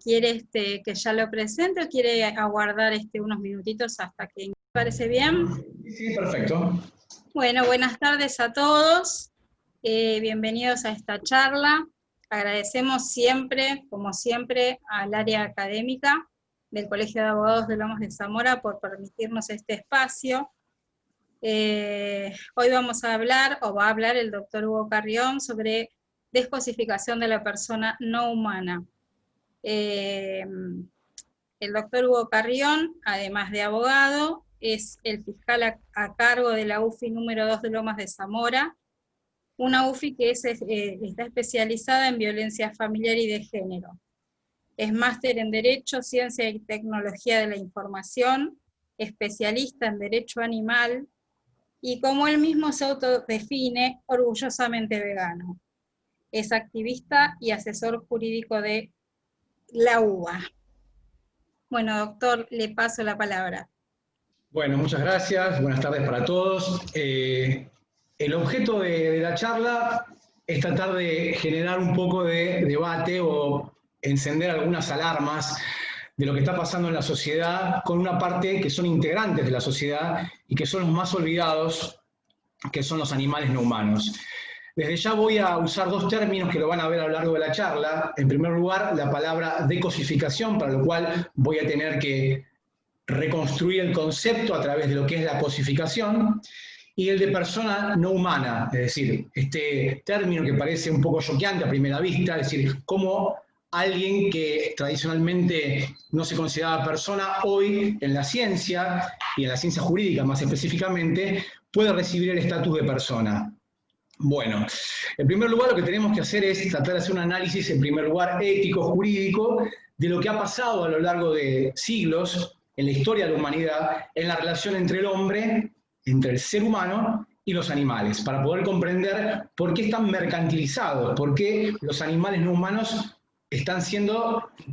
¿Quiere que ya lo presente o quiere aguardar unos minutitos hasta que... ¿Me parece bien? Sí, perfecto. Bueno, buenas tardes a todos. Bienvenidos a esta charla. Agradecemos siempre, como siempre, al área académica del Colegio de Abogados de Lomas de Zamora por permitirnos este espacio. Hoy vamos a hablar, o va a hablar el doctor Hugo Carrión, sobre descosificación de la persona no humana. El doctor Hugo Carrión, además de abogado, es el fiscal a cargo de la UFI número 2 de Lomas de Zamora, una UFI que está especializada en violencia familiar y de género. Es máster en Derecho, Ciencia y Tecnología de la Información, especialista en Derecho Animal, y como él mismo se autodefine, orgullosamente vegano. Es activista y asesor jurídico de la UBA. Bueno, doctor, le paso la palabra. Bueno, muchas gracias. Buenas tardes para todos. El objeto de la charla es tratar de generar un poco de debate o encender algunas alarmas de lo que está pasando en la sociedad con una parte que son integrantes de la sociedad y que son los más olvidados, que son los animales no humanos. Desde ya voy a usar dos términos que lo van a ver a lo largo de la charla. En primer lugar, la palabra decosificación, para lo cual voy a tener que reconstruir el concepto a través de lo que es la cosificación, y el de persona no humana, es decir, este término que parece un poco choqueante a primera vista, es decir, cómo alguien que tradicionalmente no se consideraba persona, hoy en la ciencia, y en la ciencia jurídica más específicamente, puede recibir el estatus de persona. Bueno, en primer lugar lo que tenemos que hacer es tratar de hacer un análisis, en primer lugar, ético, jurídico, de lo que ha pasado a lo largo de siglos en la historia de la humanidad, en la relación entre el hombre, entre el ser humano y los animales, para poder comprender por qué están mercantilizados, por qué los animales no humanos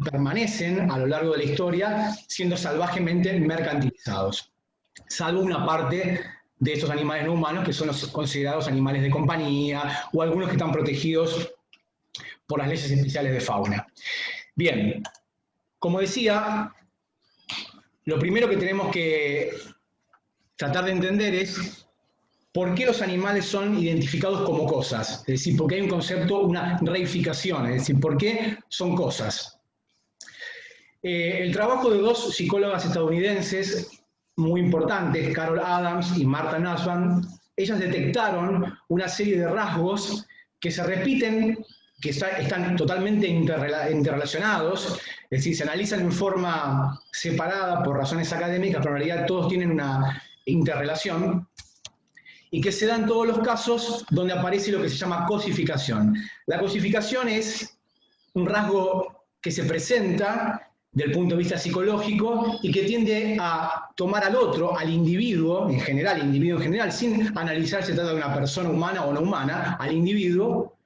permanecen a lo largo de la historia siendo salvajemente mercantilizados, salvo una parte de estos animales no humanos que son los considerados animales de compañía o algunos que están protegidos por las leyes especiales de fauna. Bien, como decía, lo primero que tenemos que tratar de entender es por qué los animales son identificados como cosas, es decir, por qué hay un concepto, una reificación, es decir, por qué son cosas. El trabajo de dos psicólogas estadounidenses muy importantes, Carol Adams y Martha Nussbaum, ellas detectaron una serie de rasgos que se repiten, que están totalmente interrelacionados, es decir, se analizan en forma separada por razones académicas, pero en realidad todos tienen una interrelación, y que se dan en todos los casos donde aparece lo que se llama cosificación. La cosificación es un rasgo que se presenta del punto de vista psicológico y que tiende a tomar al otro, al individuo en general, sin analizar si se trata de una persona humana o no humana, al individuo,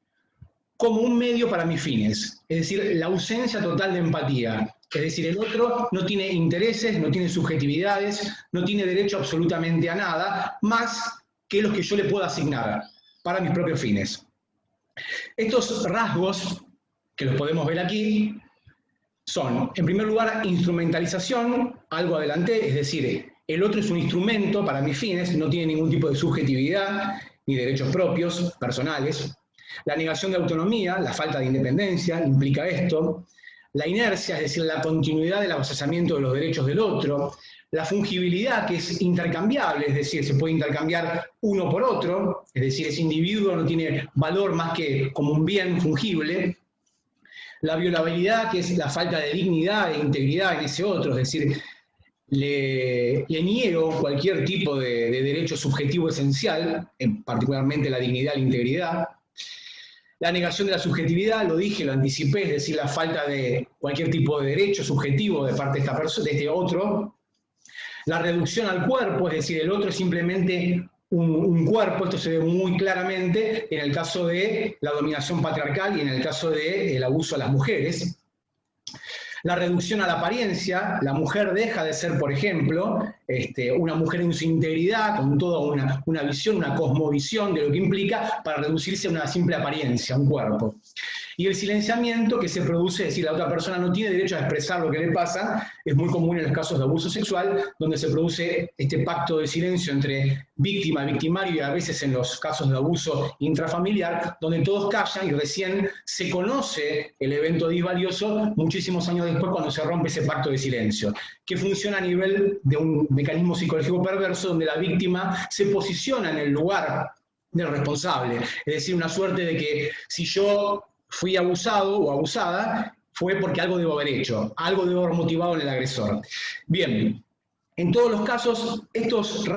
como un medio para mis fines. Es decir, la ausencia total de empatía. Es decir, el otro no tiene intereses, no tiene subjetividades, no tiene derecho absolutamente a nada, más que los que yo le pueda asignar para mis propios fines. Estos rasgos, que los podemos ver aquí, son, en primer lugar, instrumentalización, algo adelanté, es decir, el otro es un instrumento para mis fines, no tiene ningún tipo de subjetividad ni derechos propios, personales. La negación de autonomía, la falta de independencia, implica esto. La inercia, es decir, la continuidad del avasallamiento de los derechos del otro. La fungibilidad, que es intercambiable, es decir, se puede intercambiar uno por otro, es decir, ese individuo no tiene valor más que como un bien fungible. La violabilidad, que es la falta de dignidad e integridad en ese otro, es decir, le niego cualquier tipo de derecho subjetivo esencial, particularmente la dignidad y la integridad. La negación de la subjetividad, lo dije, lo anticipé, es decir, la falta de cualquier tipo de derecho subjetivo de parte de esta persona, de este otro. La reducción al cuerpo, es decir, el otro es simplemente un cuerpo, esto se ve muy claramente en el caso de la dominación patriarcal y en el caso del abuso a las mujeres. La reducción a la apariencia, la mujer deja de ser, por ejemplo, una mujer en su integridad, con toda una visión, una cosmovisión de lo que implica, para reducirse a una simple apariencia, un cuerpo. Y el silenciamiento que se produce, es decir, la otra persona no tiene derecho a expresar lo que le pasa, es muy común en los casos de abuso sexual, donde se produce este pacto de silencio entre víctima y victimario, y a veces en los casos de abuso intrafamiliar, donde todos callan y recién se conoce el evento disvalioso muchísimos años después cuando se rompe ese pacto de silencio, que funciona a nivel de un mecanismo psicológico perverso donde la víctima se posiciona en el lugar del responsable, es decir, una suerte de que si yo fui abusado o abusada, fue porque algo debo haber hecho, algo debo haber motivado en el agresor. Bien, en todos los casos, estos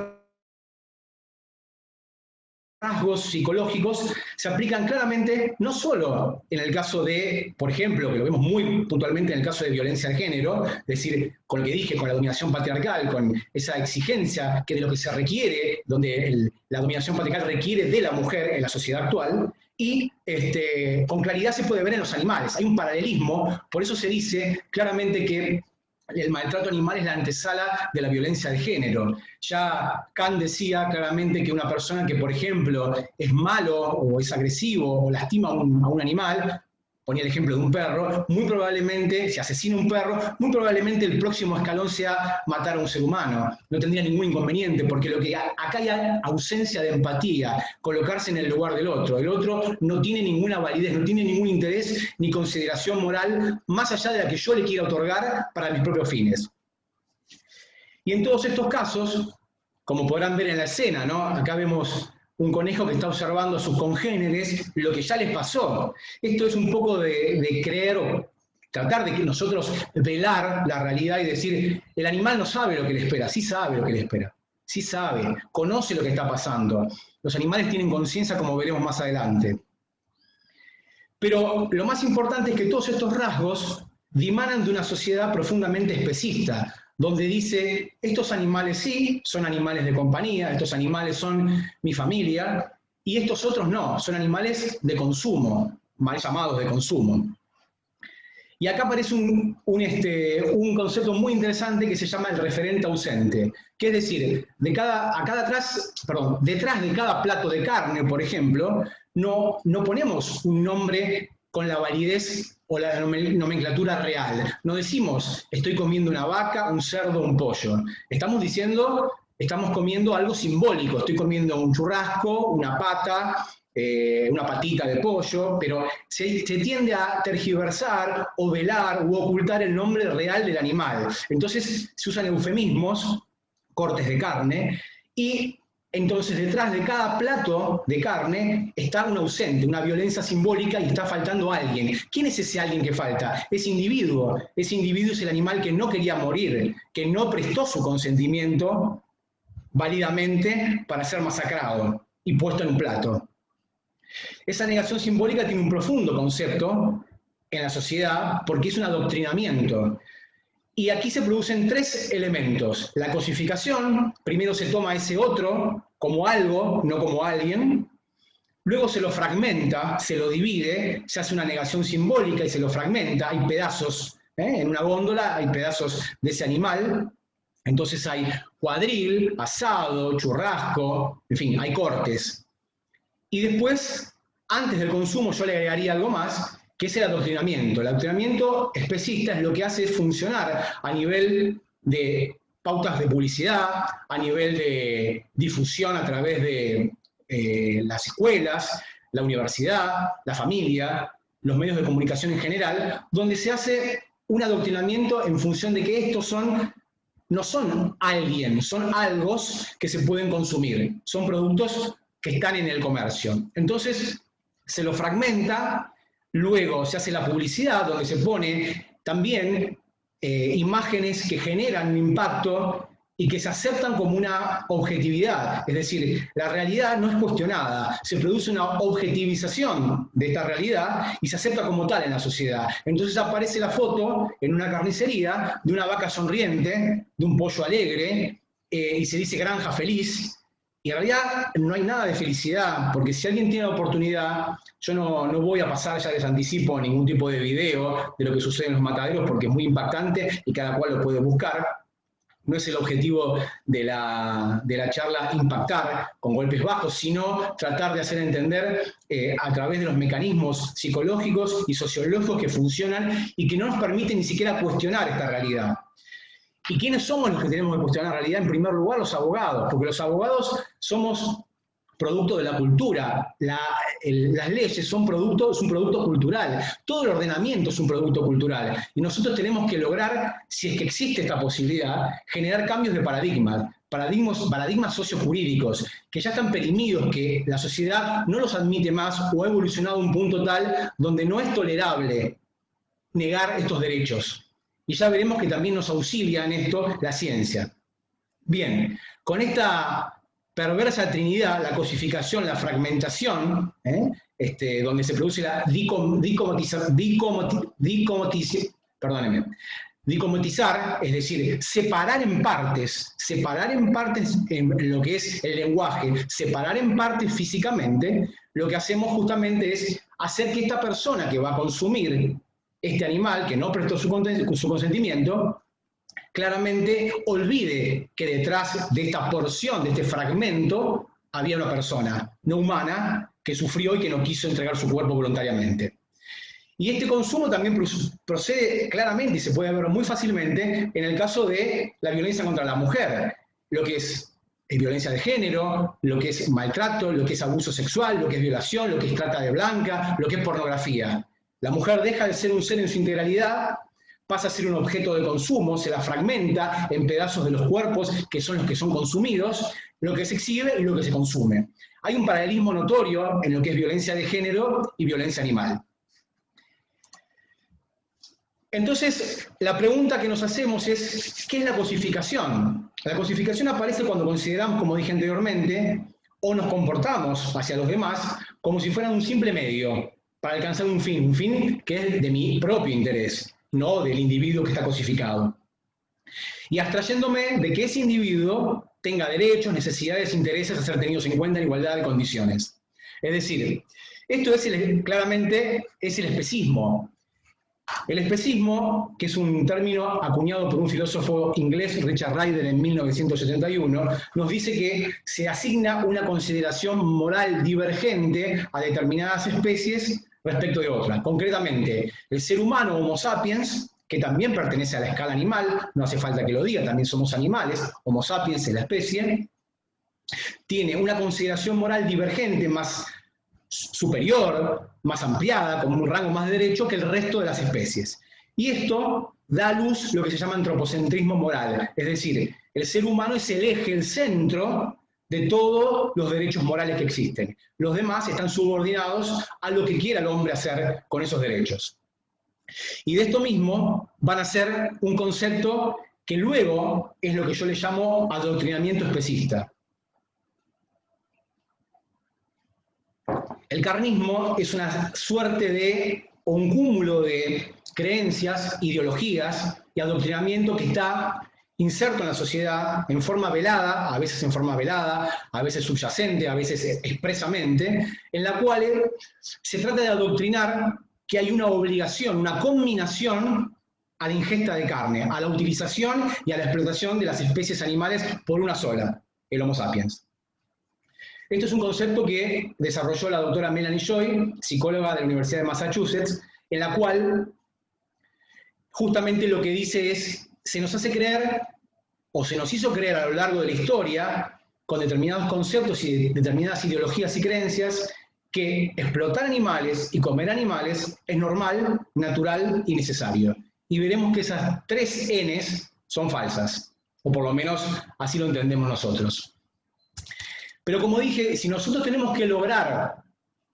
rasgos psicológicos se aplican claramente no solo en el caso de, por ejemplo, que lo vemos muy puntualmente en el caso de violencia de género, es decir, con lo que dije, con la dominación patriarcal, con esa exigencia que de lo que se requiere, donde la dominación patriarcal requiere de la mujer en la sociedad actual, y con claridad se puede ver en los animales. Hay un paralelismo, por eso se dice claramente que el maltrato animal es la antesala de la violencia de género. Ya Kant decía claramente que una persona que, por ejemplo, es malo o es agresivo o lastima a un animal, ponía el ejemplo de un perro, muy probablemente, si asesina un perro, muy probablemente el próximo escalón sea matar a un ser humano. No tendría ningún inconveniente, porque acá hay ausencia de empatía, colocarse en el lugar del otro. El otro no tiene ninguna validez, no tiene ningún interés ni consideración moral, más allá de la que yo le quiera otorgar para mis propios fines. Y en todos estos casos, como podrán ver en la escena, ¿no? Acá vemos un conejo que está observando a sus congéneres lo que ya les pasó. Esto es un poco de creer o tratar de que nosotros velar la realidad y decir, el animal no sabe lo que le espera, sí sabe lo que le espera, sí sabe, conoce lo que está pasando. Los animales tienen conciencia, como veremos más adelante. Pero lo más importante es que todos estos rasgos dimanan de una sociedad profundamente especista, donde dice, estos animales sí, son animales de compañía, estos animales son mi familia, y estos otros no, son animales de consumo, mal llamados de consumo. Y acá aparece un concepto muy interesante que se llama el referente ausente, que es decir, detrás de cada plato de carne, por ejemplo, no ponemos un nombre con la validez o la nomenclatura real. No decimos, estoy comiendo una vaca, un cerdo, un pollo. Estamos diciendo, estamos comiendo algo simbólico. Estoy comiendo un churrasco, una pata, una patita de pollo, pero se tiende a tergiversar o velar u ocultar el nombre real del animal. Entonces se usan eufemismos, cortes de carne, y entonces detrás de cada plato de carne está un ausente, una violencia simbólica y está faltando alguien. ¿Quién es ese alguien que falta? Ese individuo es el animal que no quería morir, que no prestó su consentimiento válidamente para ser masacrado y puesto en un plato. Esa negación simbólica tiene un profundo concepto en la sociedad porque es un adoctrinamiento. Y aquí se producen tres elementos. La cosificación, primero se toma ese otro como algo, no como alguien. Luego se lo fragmenta, se lo divide, se hace una negación simbólica y se lo fragmenta. Hay pedazos, en una góndola hay pedazos de ese animal. Entonces hay cuadril, asado, churrasco, en fin, hay cortes. Y después, antes del consumo, yo le agregaría algo más, que es el adoctrinamiento. El adoctrinamiento especista es lo que hace funcionar a nivel de pautas de publicidad, a nivel de difusión a través de las escuelas, la universidad, la familia, los medios de comunicación en general, donde se hace un adoctrinamiento en función de que estos no son alguien, son algos que se pueden consumir, son productos que están en el comercio. Entonces, se lo fragmenta. Luego se hace la publicidad, donde se pone también imágenes que generan un impacto y que se aceptan como una objetividad. Es decir, la realidad no es cuestionada, se produce una objetivización de esta realidad y se acepta como tal en la sociedad. Entonces aparece la foto en una carnicería de una vaca sonriente, de un pollo alegre, y se dice granja feliz. Y en realidad no hay nada de felicidad, porque si alguien tiene la oportunidad, yo no voy a pasar, ya les anticipo, ningún tipo de video de lo que sucede en los mataderos, porque es muy impactante y cada cual lo puede buscar. no es el objetivo de la charla impactar con golpes bajos, sino tratar de hacer entender a través de los mecanismos psicológicos y sociológicos que funcionan y que no nos permiten ni siquiera cuestionar esta realidad. ¿Y quiénes somos los que tenemos que cuestionar la realidad? En primer lugar, los abogados, porque los abogados somos producto de la cultura. Las leyes son un producto cultural. Todo el ordenamiento es un producto cultural. Y nosotros tenemos que lograr, si es que existe esta posibilidad, generar cambios de paradigmas sociojurídicos, que ya están perimidos, que la sociedad no los admite más o ha evolucionado a un punto tal donde no es tolerable negar estos derechos. Y ya veremos que también nos auxilia en esto la ciencia. Bien, con esta perversa trinidad, la cosificación, la fragmentación, donde se produce la dicomatizar, es decir, separar en partes en lo que es el lenguaje, separar en partes físicamente, lo que hacemos justamente es hacer que esta persona que va a consumir este animal, que no prestó su consentimiento, claramente olvide que detrás de esta porción, de este fragmento, había una persona no humana que sufrió y que no quiso entregar su cuerpo voluntariamente. Y este consumo también procede claramente y se puede ver muy fácilmente en el caso de la violencia contra la mujer, lo que es violencia de género, lo que es maltrato, lo que es abuso sexual, lo que es violación, lo que es trata de blanca, lo que es pornografía. La mujer deja de ser un ser en su integralidad, pasa a ser un objeto de consumo, se la fragmenta en pedazos de los cuerpos que son los que son consumidos, lo que se exhibe y lo que se consume. Hay un paralelismo notorio en lo que es violencia de género y violencia animal. Entonces, la pregunta que nos hacemos es, ¿qué es la cosificación? La cosificación aparece cuando consideramos, como dije anteriormente, o nos comportamos hacia los demás como si fueran un simple medio para alcanzar un fin que es de mi propio interés, no del individuo que está cosificado. Y abstrayéndome de que ese individuo tenga derechos, necesidades, intereses a ser tenidos en cuenta en igualdad de condiciones. Es decir, esto es claramente es el especismo. El especismo, que es un término acuñado por un filósofo inglés, Richard Ryder, en 1971, nos dice que se asigna una consideración moral divergente a determinadas especies respecto de otras. Concretamente, el ser humano, Homo sapiens, que también pertenece a la escala animal, no hace falta que lo diga, también somos animales, Homo sapiens es la especie, tiene una consideración moral divergente, más superior, más ampliada, con un rango más de derecho que el resto de las especies. Y esto da a luz lo que se llama antropocentrismo moral, es decir, el ser humano es el eje, el centro de todos los derechos morales que existen. Los demás están subordinados a lo que quiera el hombre hacer con esos derechos. Y de esto mismo van a ser un concepto que luego es lo que yo le llamo adoctrinamiento especista. El carnismo es una suerte de, o un cúmulo de creencias, ideologías y adoctrinamiento que está inserto en la sociedad en forma velada, a veces en forma velada, a veces subyacente, a veces expresamente, en la cual se trata de adoctrinar que hay una obligación, una conminación a la ingesta de carne, a la utilización y a la explotación de las especies animales por una sola, el Homo sapiens. Esto es un concepto que desarrolló la doctora Melanie Joy, psicóloga de la Universidad de Massachusetts, en la cual justamente lo que dice es, se nos hace creer, o se nos hizo creer a lo largo de la historia, con determinados conceptos y determinadas ideologías y creencias, que explotar animales y comer animales es normal, natural y necesario. Y veremos que esas 3 Ns son falsas, o por lo menos así lo entendemos nosotros. Pero como dije, si nosotros tenemos que lograr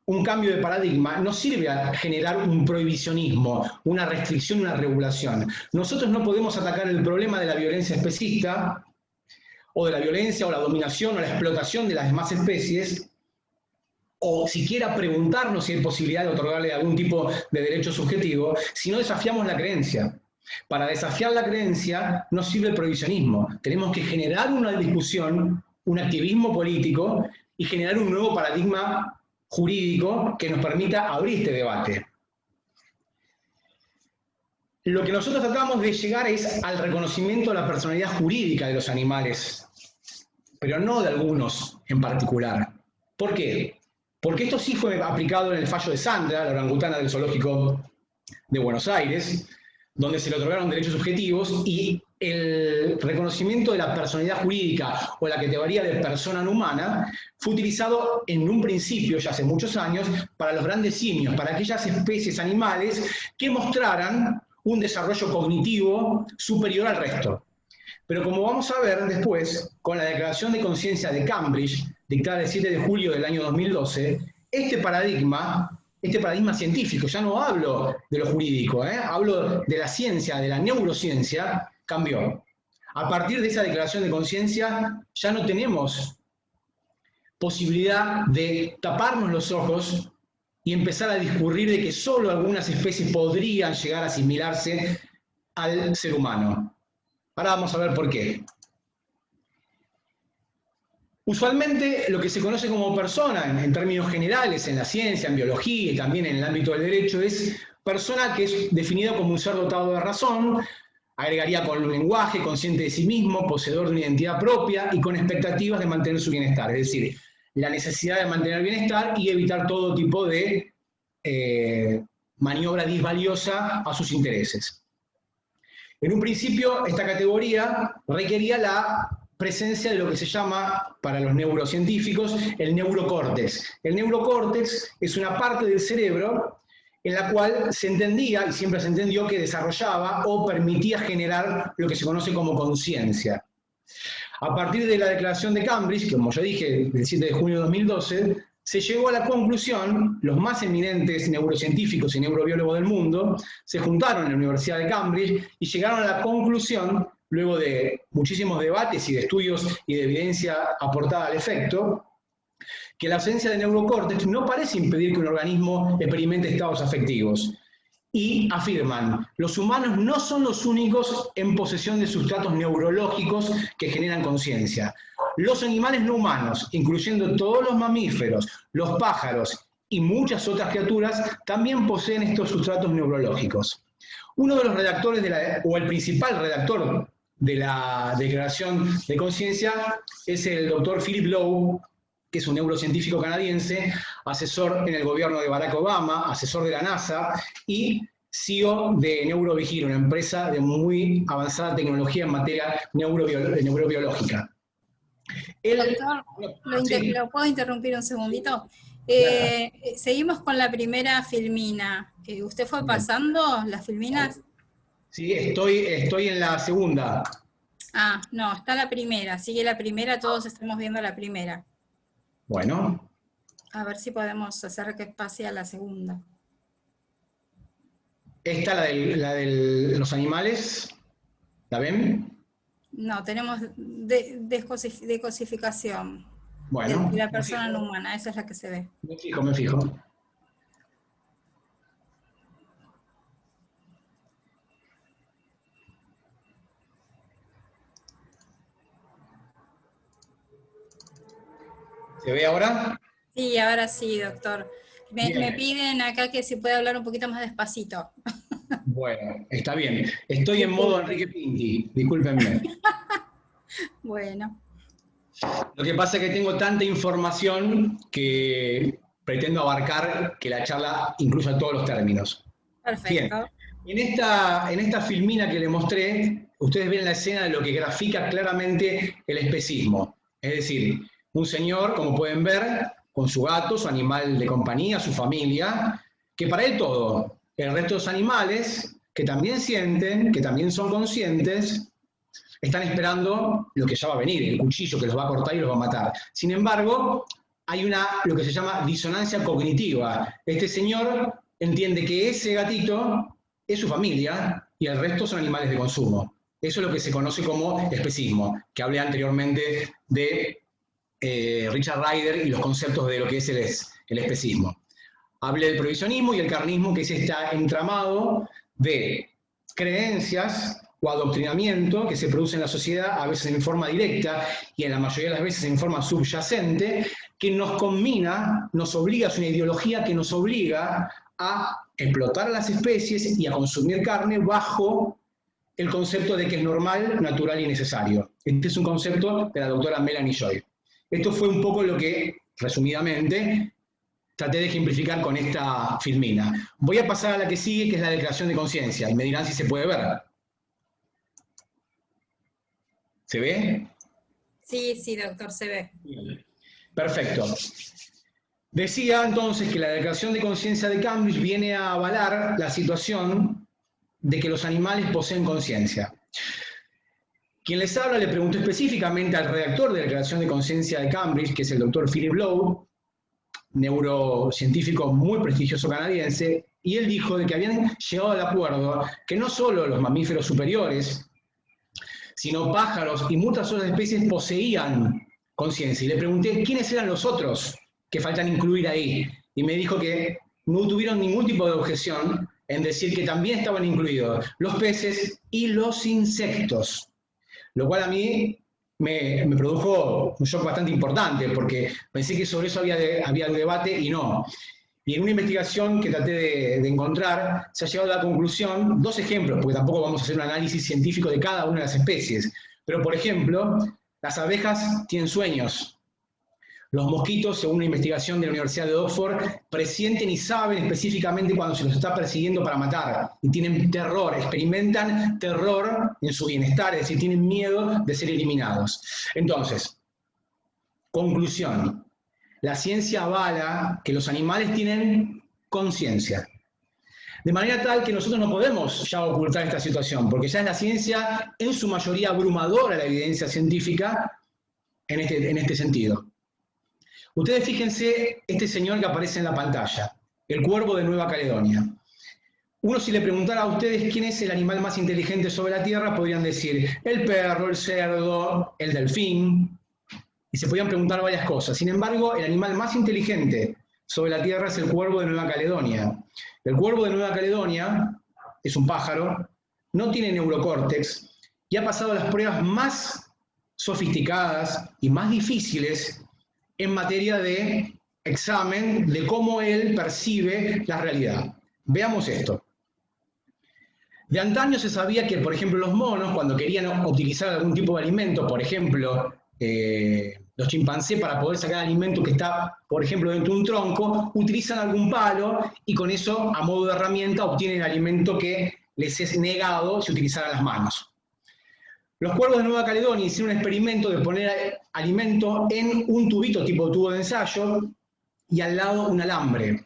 un cambio de paradigma, no sirve a generar un prohibicionismo, una restricción, una regulación. Nosotros no podemos atacar el problema de la violencia especista, o de la violencia, o la dominación, o la explotación de las demás especies, o siquiera preguntarnos si hay posibilidad de otorgarle algún tipo de derecho subjetivo, si no desafiamos la creencia. Para desafiar la creencia no sirve el prohibicionismo. Tenemos que generar una discusión, un activismo político y generar un nuevo paradigma jurídico que nos permita abrir este debate. lo que nosotros tratamos de llegar es al reconocimiento de la personalidad jurídica de los animales, pero no de algunos en particular. ¿Por qué? Porque esto sí fue aplicado en el fallo de Sandra, la orangutana del Zoológico de Buenos Aires, donde se le otorgaron derechos subjetivos y el reconocimiento de la personalidad jurídica o la categoría de persona no humana fue utilizado en un principio, ya hace muchos años, para los grandes simios, para aquellas especies animales que mostraran un desarrollo cognitivo superior al resto. Pero como vamos a ver después, con la Declaración de Conciencia de Cambridge, dictada el 7 de julio del año 2012, este paradigma científico, ya no hablo de lo jurídico, hablo de la ciencia, de la neurociencia, cambió. A partir de esa declaración de conciencia ya no tenemos posibilidad de taparnos los ojos y empezar a discurrir de que solo algunas especies podrían llegar a asimilarse al ser humano. Ahora vamos a ver por qué. Usualmente lo que se conoce como persona, en términos generales, en la ciencia, en biología y también en el ámbito del derecho, es persona que es definida como un ser dotado de razón, agregaría con un lenguaje, consciente de sí mismo, poseedor de una identidad propia y con expectativas de mantener su bienestar. Es decir, la necesidad de mantener bienestar y evitar todo tipo de maniobra disvaliosa a sus intereses. En un principio, esta categoría requería la presencia de lo que se llama, para los neurocientíficos, el neurocórtex. El neurocórtex es una parte del cerebro en la cual se entendía, y siempre se entendió, que desarrollaba o permitía generar lo que se conoce como conciencia. A partir de la Declaración de Cambridge, que como ya dije, del 7 de junio de 2012, se llegó a la conclusión, los más eminentes neurocientíficos y neurobiólogos del mundo se juntaron en la Universidad de Cambridge y llegaron a la conclusión, luego de muchísimos debates y de estudios y de evidencia aportada al efecto, que la ausencia de neurocórtex no parece impedir que un organismo experimente estados afectivos. Y afirman, los humanos no son los únicos en posesión de sustratos neurológicos que generan conciencia. Los animales no humanos, incluyendo todos los mamíferos, los pájaros y muchas otras criaturas, también poseen estos sustratos neurológicos. Uno de los redactores, o el principal redactor de la Declaración de Conciencia, es el doctor Philip Lowe, que es un neurocientífico canadiense, asesor en el gobierno de Barack Obama, asesor de la NASA y CEO de Neurovigil, una empresa de muy avanzada tecnología en materia neurobiológica. Doctor, ¿lo puedo interrumpir un segundito? Seguimos con la primera filmina. ¿Usted fue pasando las filminas? Sí, estoy en la segunda. Ah, no, está la primera. Sigue la primera, todos estamos viendo la primera. Bueno. A ver si podemos hacer que pase a la segunda. ¿Esta, la de los animales? ¿La ven? No, tenemos decosificación. Bueno. De la persona no humana, esa es la que se ve. Me fijo. ¿Se ve ahora? Sí, ahora sí, doctor. Me piden acá que si puede hablar un poquito más despacito. Bueno, está bien. Estoy en modo Enrique Pinti, discúlpenme. Bueno. Lo que pasa es que tengo tanta información que pretendo abarcar que la charla incluya todos los términos. Perfecto. Bien. En esta filmina que les mostré, ustedes ven la escena de lo que grafica claramente el especismo. Es decir, un señor, como pueden ver, con su gato, su animal de compañía, su familia, que para él todo. El resto de los animales, que también sienten, que también son conscientes, están esperando lo que ya va a venir, el cuchillo que los va a cortar y los va a matar. Sin embargo, hay lo que se llama disonancia cognitiva. Este señor entiende que ese gatito es su familia y el resto son animales de consumo. Eso es lo que se conoce como especismo, que hablé anteriormente de Richard Ryder y los conceptos de lo que es el especismo. Hablé del prohibicionismo y el carnismo, que es este entramado de creencias o adoctrinamiento que se produce en la sociedad, a veces en forma directa y en la mayoría de las veces en forma subyacente, que nos combina, nos obliga, es una ideología que nos obliga a explotar a las especies y a consumir carne bajo el concepto de que es normal, natural y necesario. Este es un concepto de la doctora Melanie Joy. Esto fue un poco lo que, resumidamente, traté de ejemplificar con esta filmina. Voy a pasar a la que sigue, que es la declaración de conciencia, y me dirán si se puede ver. ¿Se ve? Sí, sí, doctor, se ve. Perfecto. Decía entonces que la declaración de conciencia de Cambridge viene a avalar la situación de que los animales poseen conciencia. Quien les habla le preguntó específicamente al redactor de la declaración de conciencia de Cambridge, que es el doctor Philip Lowe, neurocientífico muy prestigioso canadiense, y él dijo de que habían llegado al acuerdo que no solo los mamíferos superiores, sino pájaros y muchas otras especies poseían conciencia. Y le pregunté quiénes eran los otros que faltan incluir ahí. Y me dijo que no tuvieron ningún tipo de objeción en decir que también estaban incluidos los peces y los insectos. Lo cual a mí me produjo un shock bastante importante, porque pensé que sobre eso había debate y no. Y en una investigación que traté de encontrar, se ha llegado a la conclusión, dos ejemplos, porque tampoco vamos a hacer un análisis científico de cada una de las especies, pero por ejemplo, las abejas tienen sueños. Los mosquitos, según una investigación de la Universidad de Oxford, presienten y saben específicamente cuando se los está persiguiendo para matar. Y tienen terror, experimentan terror en su bienestar, es decir, tienen miedo de ser eliminados. Entonces, conclusión. La ciencia avala que los animales tienen conciencia. De manera tal que nosotros no podemos ya ocultar esta situación, porque ya es la ciencia, en su mayoría abrumadora, la evidencia científica en este sentido. Ustedes fíjense este señor que aparece en la pantalla, el cuervo de Nueva Caledonia. Uno, si le preguntara a ustedes quién es el animal más inteligente sobre la Tierra, podrían decir el perro, el cerdo, el delfín, y se podían preguntar varias cosas. Sin embargo, el animal más inteligente sobre la Tierra es el cuervo de Nueva Caledonia. El cuervo de Nueva Caledonia es un pájaro, no tiene neurocórtex y ha pasado las pruebas más sofisticadas y más difíciles en materia de examen de cómo él percibe la realidad. Veamos esto. De antaño se sabía que, por ejemplo, los monos, cuando querían utilizar algún tipo de alimento, por ejemplo, los chimpancés, para poder sacar alimento que está, por ejemplo, dentro de un tronco, utilizan algún palo y con eso, a modo de herramienta, obtienen el alimento que les es negado si utilizaran las manos. Los cuervos de Nueva Caledonia hicieron un experimento de poner alimento en un tubito tipo tubo de ensayo y al lado un alambre.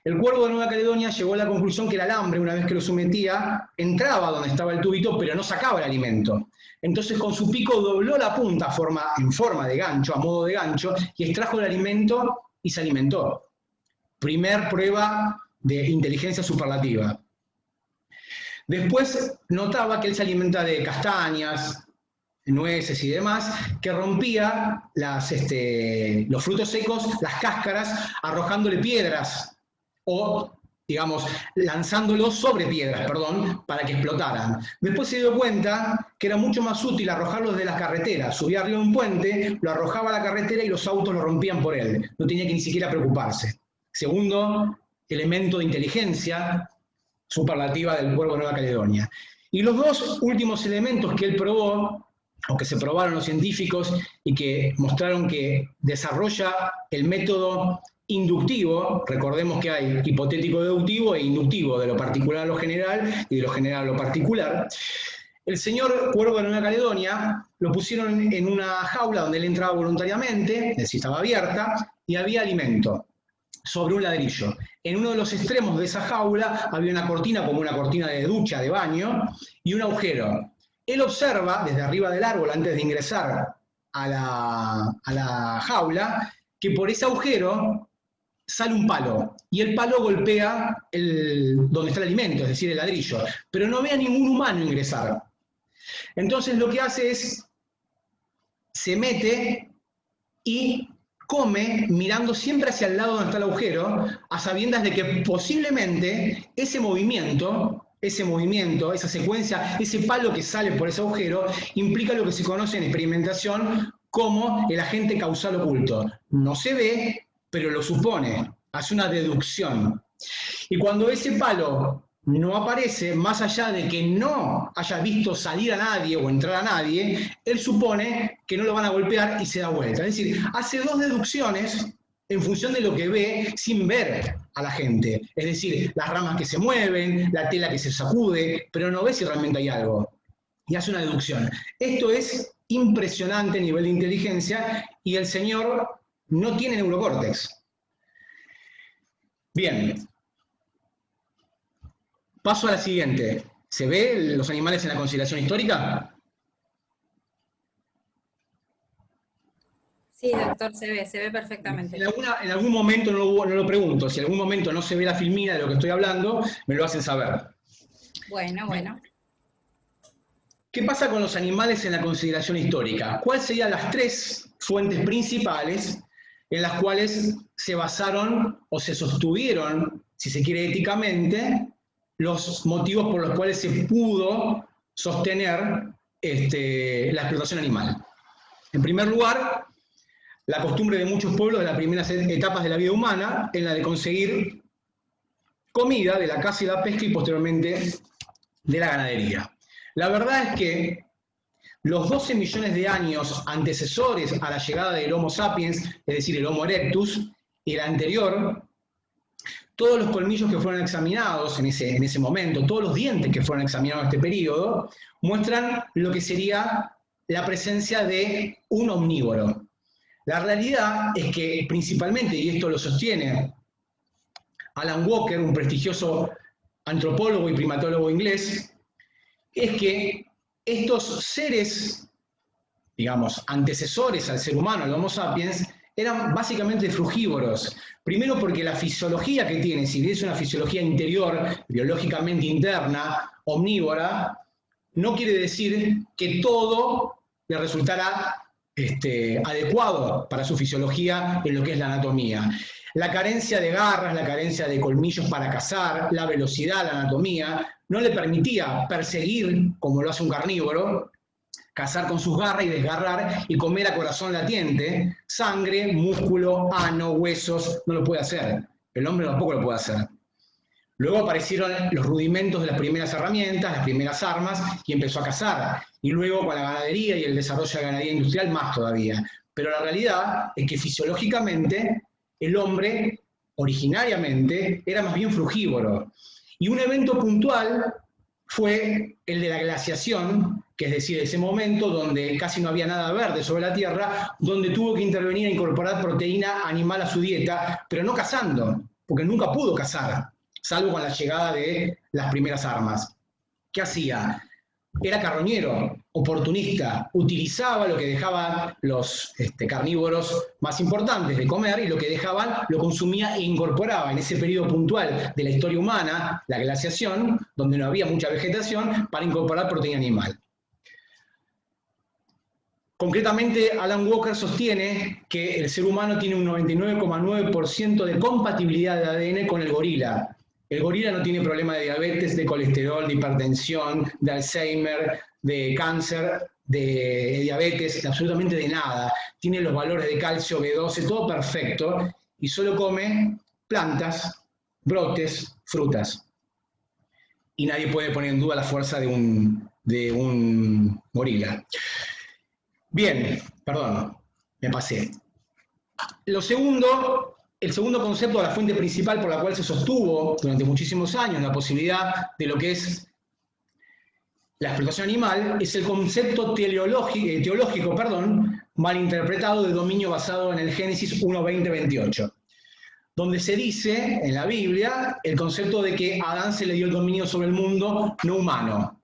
El cuervo de Nueva Caledonia llegó a la conclusión que el alambre, una vez que lo sometía, entraba donde estaba el tubito, pero no sacaba el alimento. Entonces con su pico dobló la punta en forma de gancho, a modo de gancho, y extrajo el alimento y se alimentó. Primer prueba de inteligencia superlativa. Después notaba que él se alimenta de castañas, nueces y demás, que rompía los frutos secos, las cáscaras, arrojándole piedras o, digamos, lanzándolos sobre piedras, para que explotaran. Después se dio cuenta que era mucho más útil arrojarlos de las carreteras. Subía arriba de un puente, lo arrojaba a la carretera y los autos lo rompían por él. No tenía que ni siquiera preocuparse. Segundo elemento de inteligencia superlativa del cuervo de Nueva Caledonia. Y los dos últimos elementos que él probó, o que se probaron los científicos y que mostraron que desarrolla el método inductivo, recordemos que hay hipotético deductivo e inductivo, de lo particular a lo general y de lo general a lo particular. El señor cuervo de Nueva Caledonia lo pusieron en una jaula donde él entraba voluntariamente, es decir, estaba abierta, y había alimento sobre un ladrillo. En uno de los extremos de esa jaula había una cortina, como una cortina de ducha, de baño, y un agujero. Él observa desde arriba del árbol, antes de ingresar a la jaula, que por ese agujero sale un palo, y el palo golpea donde está el alimento, es decir, el ladrillo, pero no ve a ningún humano ingresar. Entonces lo que hace es, se mete y come mirando siempre hacia el lado donde está el agujero, a sabiendas de que posiblemente ese movimiento, esa secuencia, ese palo que sale por ese agujero, implica lo que se conoce en experimentación como el agente causal oculto. No se ve, pero lo supone, hace una deducción. Y cuando ese palo no aparece, más allá de que no haya visto salir a nadie o entrar a nadie, él supone que no lo van a golpear y se da vuelta. Es decir, hace dos deducciones en función de lo que ve sin ver a la gente. Es decir, las ramas que se mueven, la tela que se sacude, pero no ve si realmente hay algo. Y hace una deducción. Esto es impresionante a nivel de inteligencia y el señor no tiene neurocórtex. Bien. Paso a la siguiente. ¿Se ve los animales en la consideración histórica? Sí, doctor, se ve perfectamente. En algún momento, no lo pregunto, si en algún momento no se ve la filmina de lo que estoy hablando, me lo hacen saber. Bueno, bueno. ¿Qué pasa con los animales en la consideración histórica? ¿Cuáles serían las tres fuentes principales en las cuales se basaron o se sostuvieron, si se quiere éticamente, los motivos por los cuales se pudo sostener la explotación animal? En primer lugar, la costumbre de muchos pueblos de las primeras etapas de la vida humana, en la de conseguir comida de la caza y la pesca y posteriormente de la ganadería. La verdad es que los 12 millones de años antecesores a la llegada del Homo sapiens, es decir, el Homo erectus, y el anterior, todos los colmillos que fueron examinados en ese momento, todos los dientes que fueron examinados en este periodo, muestran lo que sería la presencia de un omnívoro. La realidad es que principalmente, y esto lo sostiene Alan Walker, un prestigioso antropólogo y primatólogo inglés, es que estos seres, digamos, antecesores al ser humano, al Homo sapiens, eran básicamente frugívoros. Primero porque la fisiología que tienen, si bien es una fisiología interior, biológicamente interna, omnívora, no quiere decir que todo le resultara adecuado para su fisiología en lo que es la anatomía. La carencia de garras, la carencia de colmillos para cazar, la velocidad, la anatomía, no le permitía perseguir, como lo hace un carnívoro, cazar con sus garras y desgarrar y comer a corazón latiente, sangre, músculo, ano, huesos, no lo puede hacer. El hombre tampoco lo puede hacer. Luego aparecieron los rudimentos de las primeras herramientas, las primeras armas, y empezó a cazar. Y luego con la ganadería y el desarrollo de la ganadería industrial, más todavía. Pero la realidad es que fisiológicamente el hombre, originariamente, era más bien frugívoro. Y un evento puntual fue el de la glaciación, que es decir, ese momento donde casi no había nada verde sobre la Tierra, donde tuvo que intervenir a incorporar proteína animal a su dieta, pero no cazando, porque nunca pudo cazar, salvo con la llegada de las primeras armas. ¿Qué hacía? Era carroñero, oportunista, utilizaba lo que dejaban los carnívoros más importantes de comer y lo que dejaban lo consumía e incorporaba en ese periodo puntual de la historia humana, la glaciación, donde no había mucha vegetación, para incorporar proteína animal. Concretamente, Alan Walker sostiene que el ser humano tiene un 99,9% de compatibilidad de ADN con el gorila. El gorila no tiene problema de diabetes, de colesterol, de hipertensión, de Alzheimer, de cáncer, de diabetes, absolutamente de nada. Tiene los valores de calcio, B12, todo perfecto, y solo come plantas, brotes, frutas. Y nadie puede poner en duda la fuerza de un gorila. Bien, perdón, me pasé. El segundo concepto, la fuente principal por la cual se sostuvo durante muchísimos años la posibilidad de lo que es la explotación animal, es el concepto teológico, mal interpretado de dominio basado en el Génesis 1:20-28, donde se dice en la Biblia el concepto de que a Adán se le dio el dominio sobre el mundo no humano.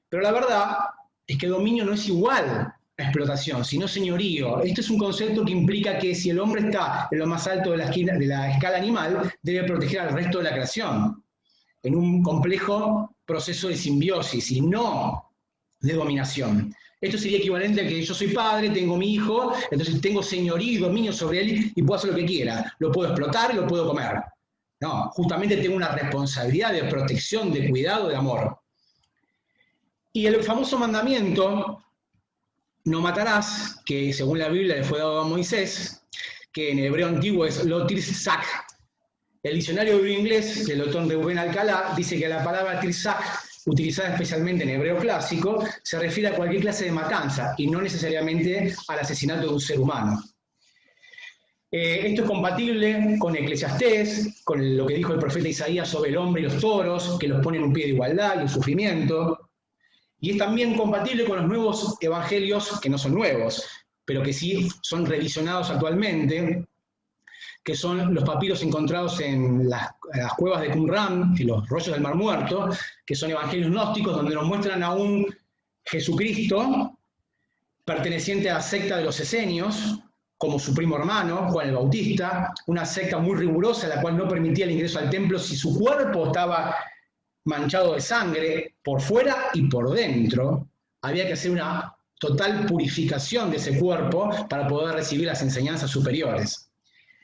Pero la verdad es que dominio no es igual a explotación, sino señorío. Esto es un concepto que implica que si el hombre está en lo más alto de la escala animal, debe proteger al resto de la creación, en un complejo proceso de simbiosis y no de dominación. Esto sería equivalente a que yo soy padre, tengo mi hijo, entonces tengo señorío y dominio sobre él y puedo hacer lo que quiera. Lo puedo explotar y lo puedo comer. No, justamente tengo una responsabilidad de protección, de cuidado, de amor. Y el famoso mandamiento, no matarás, que según la Biblia le fue dado a Moisés, que en hebreo antiguo es lo tirsak, El diccionario de inglés del doctor Rubén Alcalá dice que la palabra tirsak, utilizada especialmente en hebreo clásico, se refiere a cualquier clase de matanza y no necesariamente al asesinato de un ser humano. Esto es compatible con Eclesiastés, con lo que dijo el profeta Isaías sobre el hombre y los toros, que los pone en un pie de igualdad y un sufrimiento. Y es también compatible con los nuevos evangelios, que no son nuevos, pero que sí son revisionados actualmente, que son los papiros encontrados en las cuevas de Qumran, en los rollos del Mar Muerto, que son evangelios gnósticos, donde nos muestran a un Jesucristo perteneciente a la secta de los esenios, como su primo hermano, Juan el Bautista, una secta muy rigurosa, la cual no permitía el ingreso al templo si su cuerpo estaba manchado de sangre por fuera y por dentro. Había que hacer una total purificación de ese cuerpo para poder recibir las enseñanzas superiores.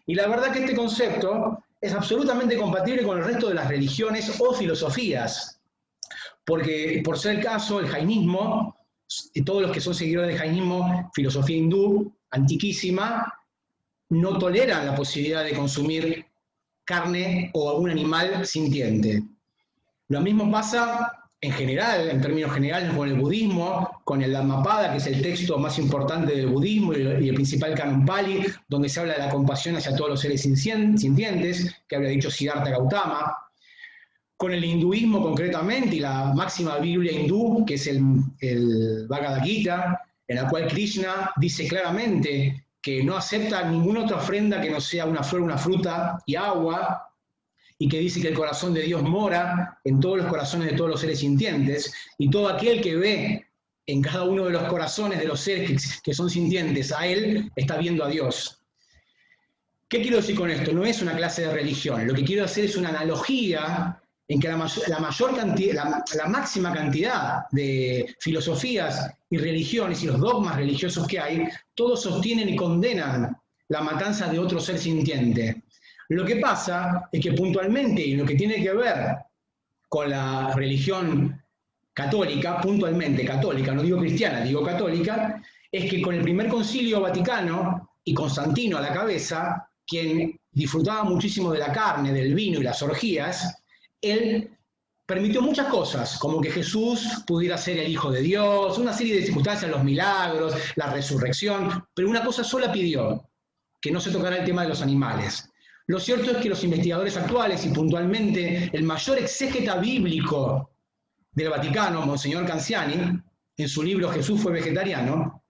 Y la verdad que este concepto es absolutamente compatible con el resto de las religiones o filosofías, porque por ser el caso, el jainismo, y todos los que son seguidores del jainismo, filosofía hindú, antiquísima, no toleran la posibilidad de consumir carne o algún animal sintiente. Lo mismo pasa en general, en términos generales, con el budismo, con el Dhammapada, que es el texto más importante del budismo y el principal canon Pali, donde se habla de la compasión hacia todos los seres sintientes, que habría dicho Siddhartha Gautama. Con el hinduismo concretamente y la máxima Biblia hindú, que es el Bhagavad Gita, en la cual Krishna dice claramente que no acepta ninguna otra ofrenda que no sea una flor, una fruta y agua, y que dice que el corazón de Dios mora en todos los corazones de todos los seres sintientes, y todo aquel que ve en cada uno de los corazones de los seres que son sintientes a Él, está viendo a Dios. ¿Qué quiero decir con esto? No es una clase de religión, lo que quiero hacer es una analogía en que la máxima cantidad de filosofías y religiones y los dogmas religiosos que hay, todos sostienen y condenan la matanza de otro ser sintiente. Lo que pasa es que puntualmente, y lo que tiene que ver con la religión católica, puntualmente católica, no digo cristiana, digo católica, es que con el primer concilio vaticano y Constantino a la cabeza, quien disfrutaba muchísimo de la carne, del vino y las orgías, él permitió muchas cosas, como que Jesús pudiera ser el Hijo de Dios, una serie de circunstancias, los milagros, la resurrección, pero una cosa sola pidió, que no se tocara el tema de los animales. Lo cierto es que los investigadores actuales, y puntualmente el mayor exégeta bíblico del Vaticano, Monseñor Canziani, en su libro Jesús fue vegetariano,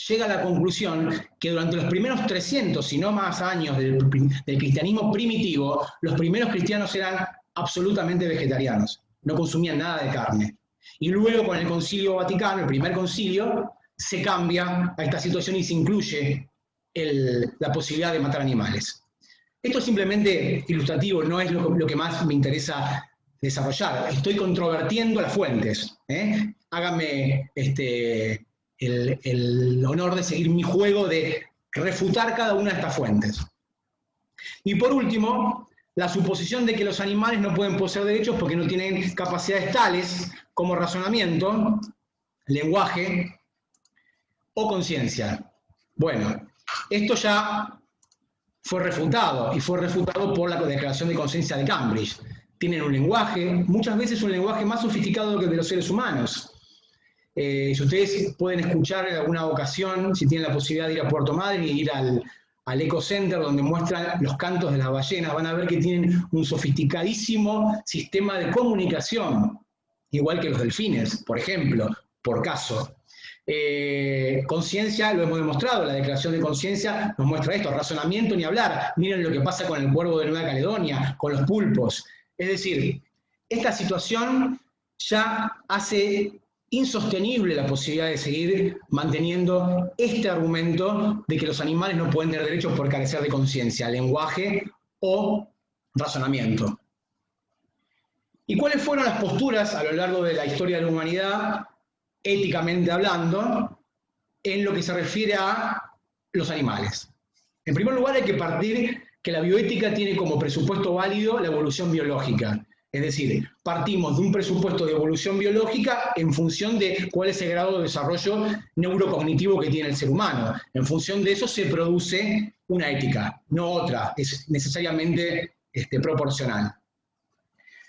llega a la conclusión que durante los primeros 300, si no más años del cristianismo primitivo, los primeros cristianos eran absolutamente vegetarianos, no consumían nada de carne. Y luego con el Concilio Vaticano, el primer concilio, se cambia a esta situación y se incluye la posibilidad de matar animales. Esto es simplemente ilustrativo, no es lo que más me interesa desarrollar. Estoy controvertiendo las fuentes. Háganme el honor de seguir mi juego de refutar cada una de estas fuentes. Y por último, la suposición de que los animales no pueden poseer derechos porque no tienen capacidades tales como razonamiento, lenguaje o conciencia. Bueno, esto ya fue refutado, y fue refutado por la Declaración de Conciencia de Cambridge. Tienen un lenguaje, muchas veces un lenguaje más sofisticado que el de los seres humanos. Si ustedes pueden escuchar en alguna ocasión, si tienen la posibilidad de ir a Puerto Madryn y ir al Eco Center, donde muestran los cantos de las ballenas, van a ver que tienen un sofisticadísimo sistema de comunicación, igual que los delfines, por ejemplo, por caso. Conciencia, lo hemos demostrado, la Declaración de Conciencia nos muestra esto, razonamiento ni hablar. Miren lo que pasa con el cuervo de Nueva Caledonia, con los pulpos. Es decir, esta situación ya hace insostenible la posibilidad de seguir manteniendo este argumento de que los animales no pueden tener derechos por carecer de conciencia, lenguaje o razonamiento. ¿Y cuáles fueron las posturas a lo largo de la historia de la humanidad, éticamente hablando, en lo que se refiere a los animales? En primer lugar, hay que partir que la bioética tiene como presupuesto válido la evolución biológica. Es decir, partimos de un presupuesto de evolución biológica en función de cuál es el grado de desarrollo neurocognitivo que tiene el ser humano. En función de eso se produce una ética, no otra. Es necesariamente proporcional.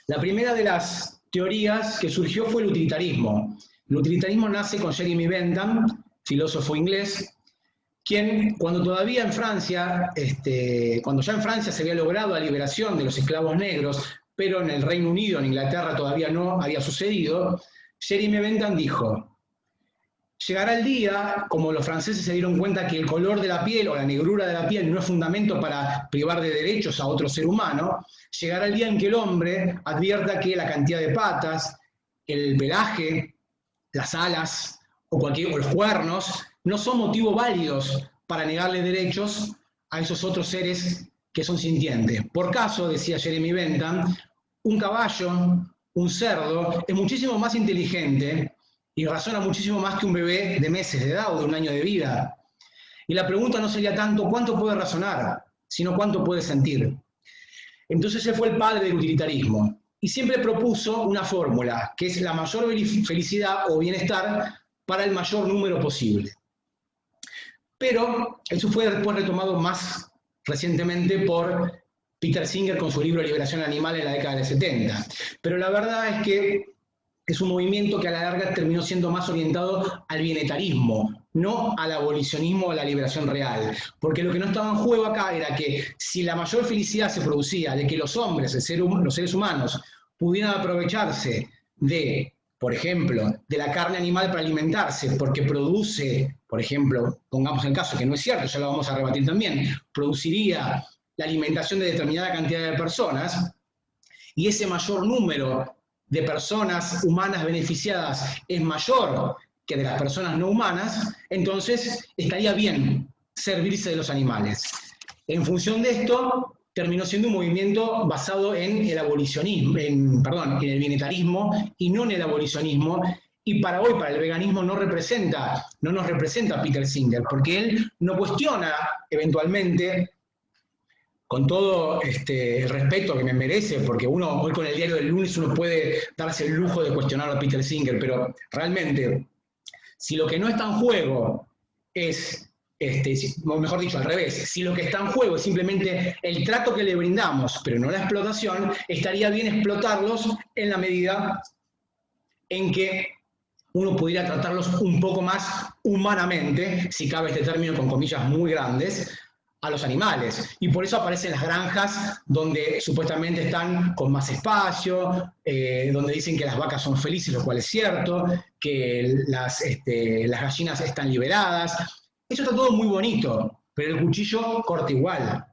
La primera de las teorías que surgió fue el utilitarismo. El utilitarismo nace con Jeremy Bentham, filósofo inglés, quien cuando todavía en Francia, cuando ya en Francia se había logrado la liberación de los esclavos negros, pero en el Reino Unido, en Inglaterra todavía no había sucedido, Jeremy Bentham dijo: llegará el día, como los franceses se dieron cuenta que el color de la piel o la negrura de la piel no es fundamento para privar de derechos a otro ser humano, llegará el día en que el hombre advierta que la cantidad de patas, el pelaje, las alas o los cuernos no son motivos válidos para negarle derechos a esos otros seres que son sintientes. Por caso, decía Jeremy Bentham, un caballo, un cerdo, es muchísimo más inteligente y razona muchísimo más que un bebé de meses de edad o de un año de vida. Y la pregunta no sería tanto cuánto puede razonar, sino cuánto puede sentir. Entonces él fue el padre del utilitarismo y siempre propuso una fórmula, que es la mayor felicidad o bienestar para el mayor número posible. Pero eso fue después retomado más recientemente por Peter Singer con su libro Liberación Animal en la década del 70. Pero la verdad es que es un movimiento que a la larga terminó siendo más orientado al bienetarismo, no al abolicionismo o a la liberación real. Porque lo que no estaba en juego acá era que si la mayor felicidad se producía de que los hombres, los seres humanos, pudieran aprovecharse de, por ejemplo, de la carne animal para alimentarse, porque produce, por ejemplo, pongamos el caso, que no es cierto, ya lo vamos a rebatir también, produciría la alimentación de determinada cantidad de personas, y ese mayor número de personas humanas beneficiadas es mayor que de las personas no humanas, entonces estaría bien servirse de los animales. En función de esto, terminó siendo un movimiento basado en el abolicionismo, en el bienetarismo y no en el abolicionismo, y para hoy, para el veganismo, no nos representa Peter Singer, porque él no cuestiona eventualmente, con todo el respeto que me merece, porque uno hoy con el diario del lunes uno puede darse el lujo de cuestionar a Peter Singer, pero realmente, si lo que no está en juego es, o mejor dicho, al revés, si lo que está en juego es simplemente el trato que le brindamos, pero no la explotación, estaría bien explotarlos en la medida en que uno pudiera tratarlos un poco más humanamente, si cabe este término con comillas muy grandes, a los animales. Y por eso aparecen las granjas donde supuestamente están con más espacio, donde dicen que las vacas son felices, lo cual es cierto, que las gallinas están liberadas. Eso está todo muy bonito, pero el cuchillo corta igual,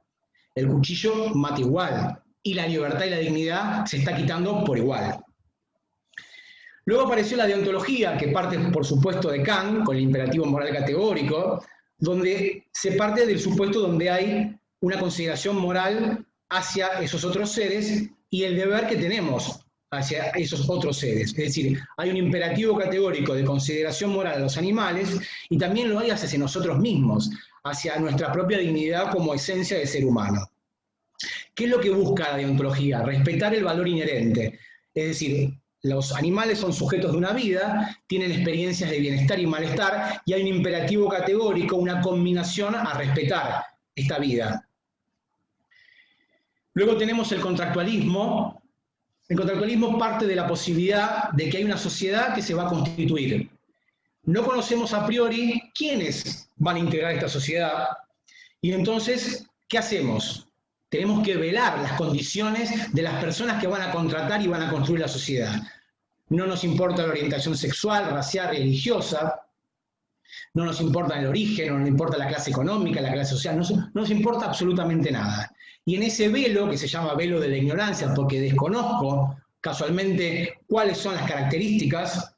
el cuchillo mata igual, y la libertad y la dignidad se está quitando por igual. Luego apareció la deontología, que parte, por supuesto, de Kant, con el imperativo moral categórico, donde se parte del supuesto donde hay una consideración moral hacia esos otros seres y el deber que tenemos hacia esos otros seres. Es decir, hay un imperativo categórico de consideración moral a los animales y también lo hay hacia nosotros mismos, hacia nuestra propia dignidad como esencia de ser humano. ¿Qué es lo que busca la deontología? Respetar el valor inherente. Es decir, los animales son sujetos de una vida, tienen experiencias de bienestar y malestar, y hay un imperativo categórico, una combinación a respetar esta vida. Luego tenemos el contractualismo. El contractualismo parte de la posibilidad de que hay una sociedad que se va a constituir. No conocemos a priori quiénes van a integrar esta sociedad, y entonces, ¿qué hacemos? Tenemos que velar las condiciones de las personas que van a contratar y van a construir la sociedad. No nos importa la orientación sexual, racial, religiosa, no nos importa el origen, no nos importa la clase económica, la clase social, no nos importa absolutamente nada. Y en ese velo, que se llama velo de la ignorancia, porque desconozco casualmente cuáles son las características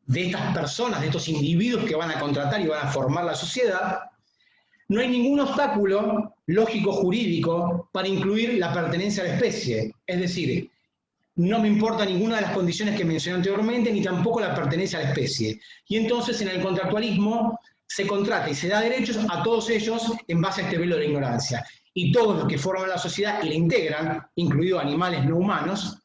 de estas personas, de estos individuos que van a contratar y van a formar la sociedad, no hay ningún obstáculo lógico-jurídico para incluir la pertenencia a la especie. Es decir, no me importa ninguna de las condiciones que mencioné anteriormente, ni tampoco la pertenencia a la especie. Y entonces en el contractualismo se contrata y se da derechos a todos ellos en base a este velo de la ignorancia. Y todos los que forman la sociedad y la integran, incluidos animales no humanos,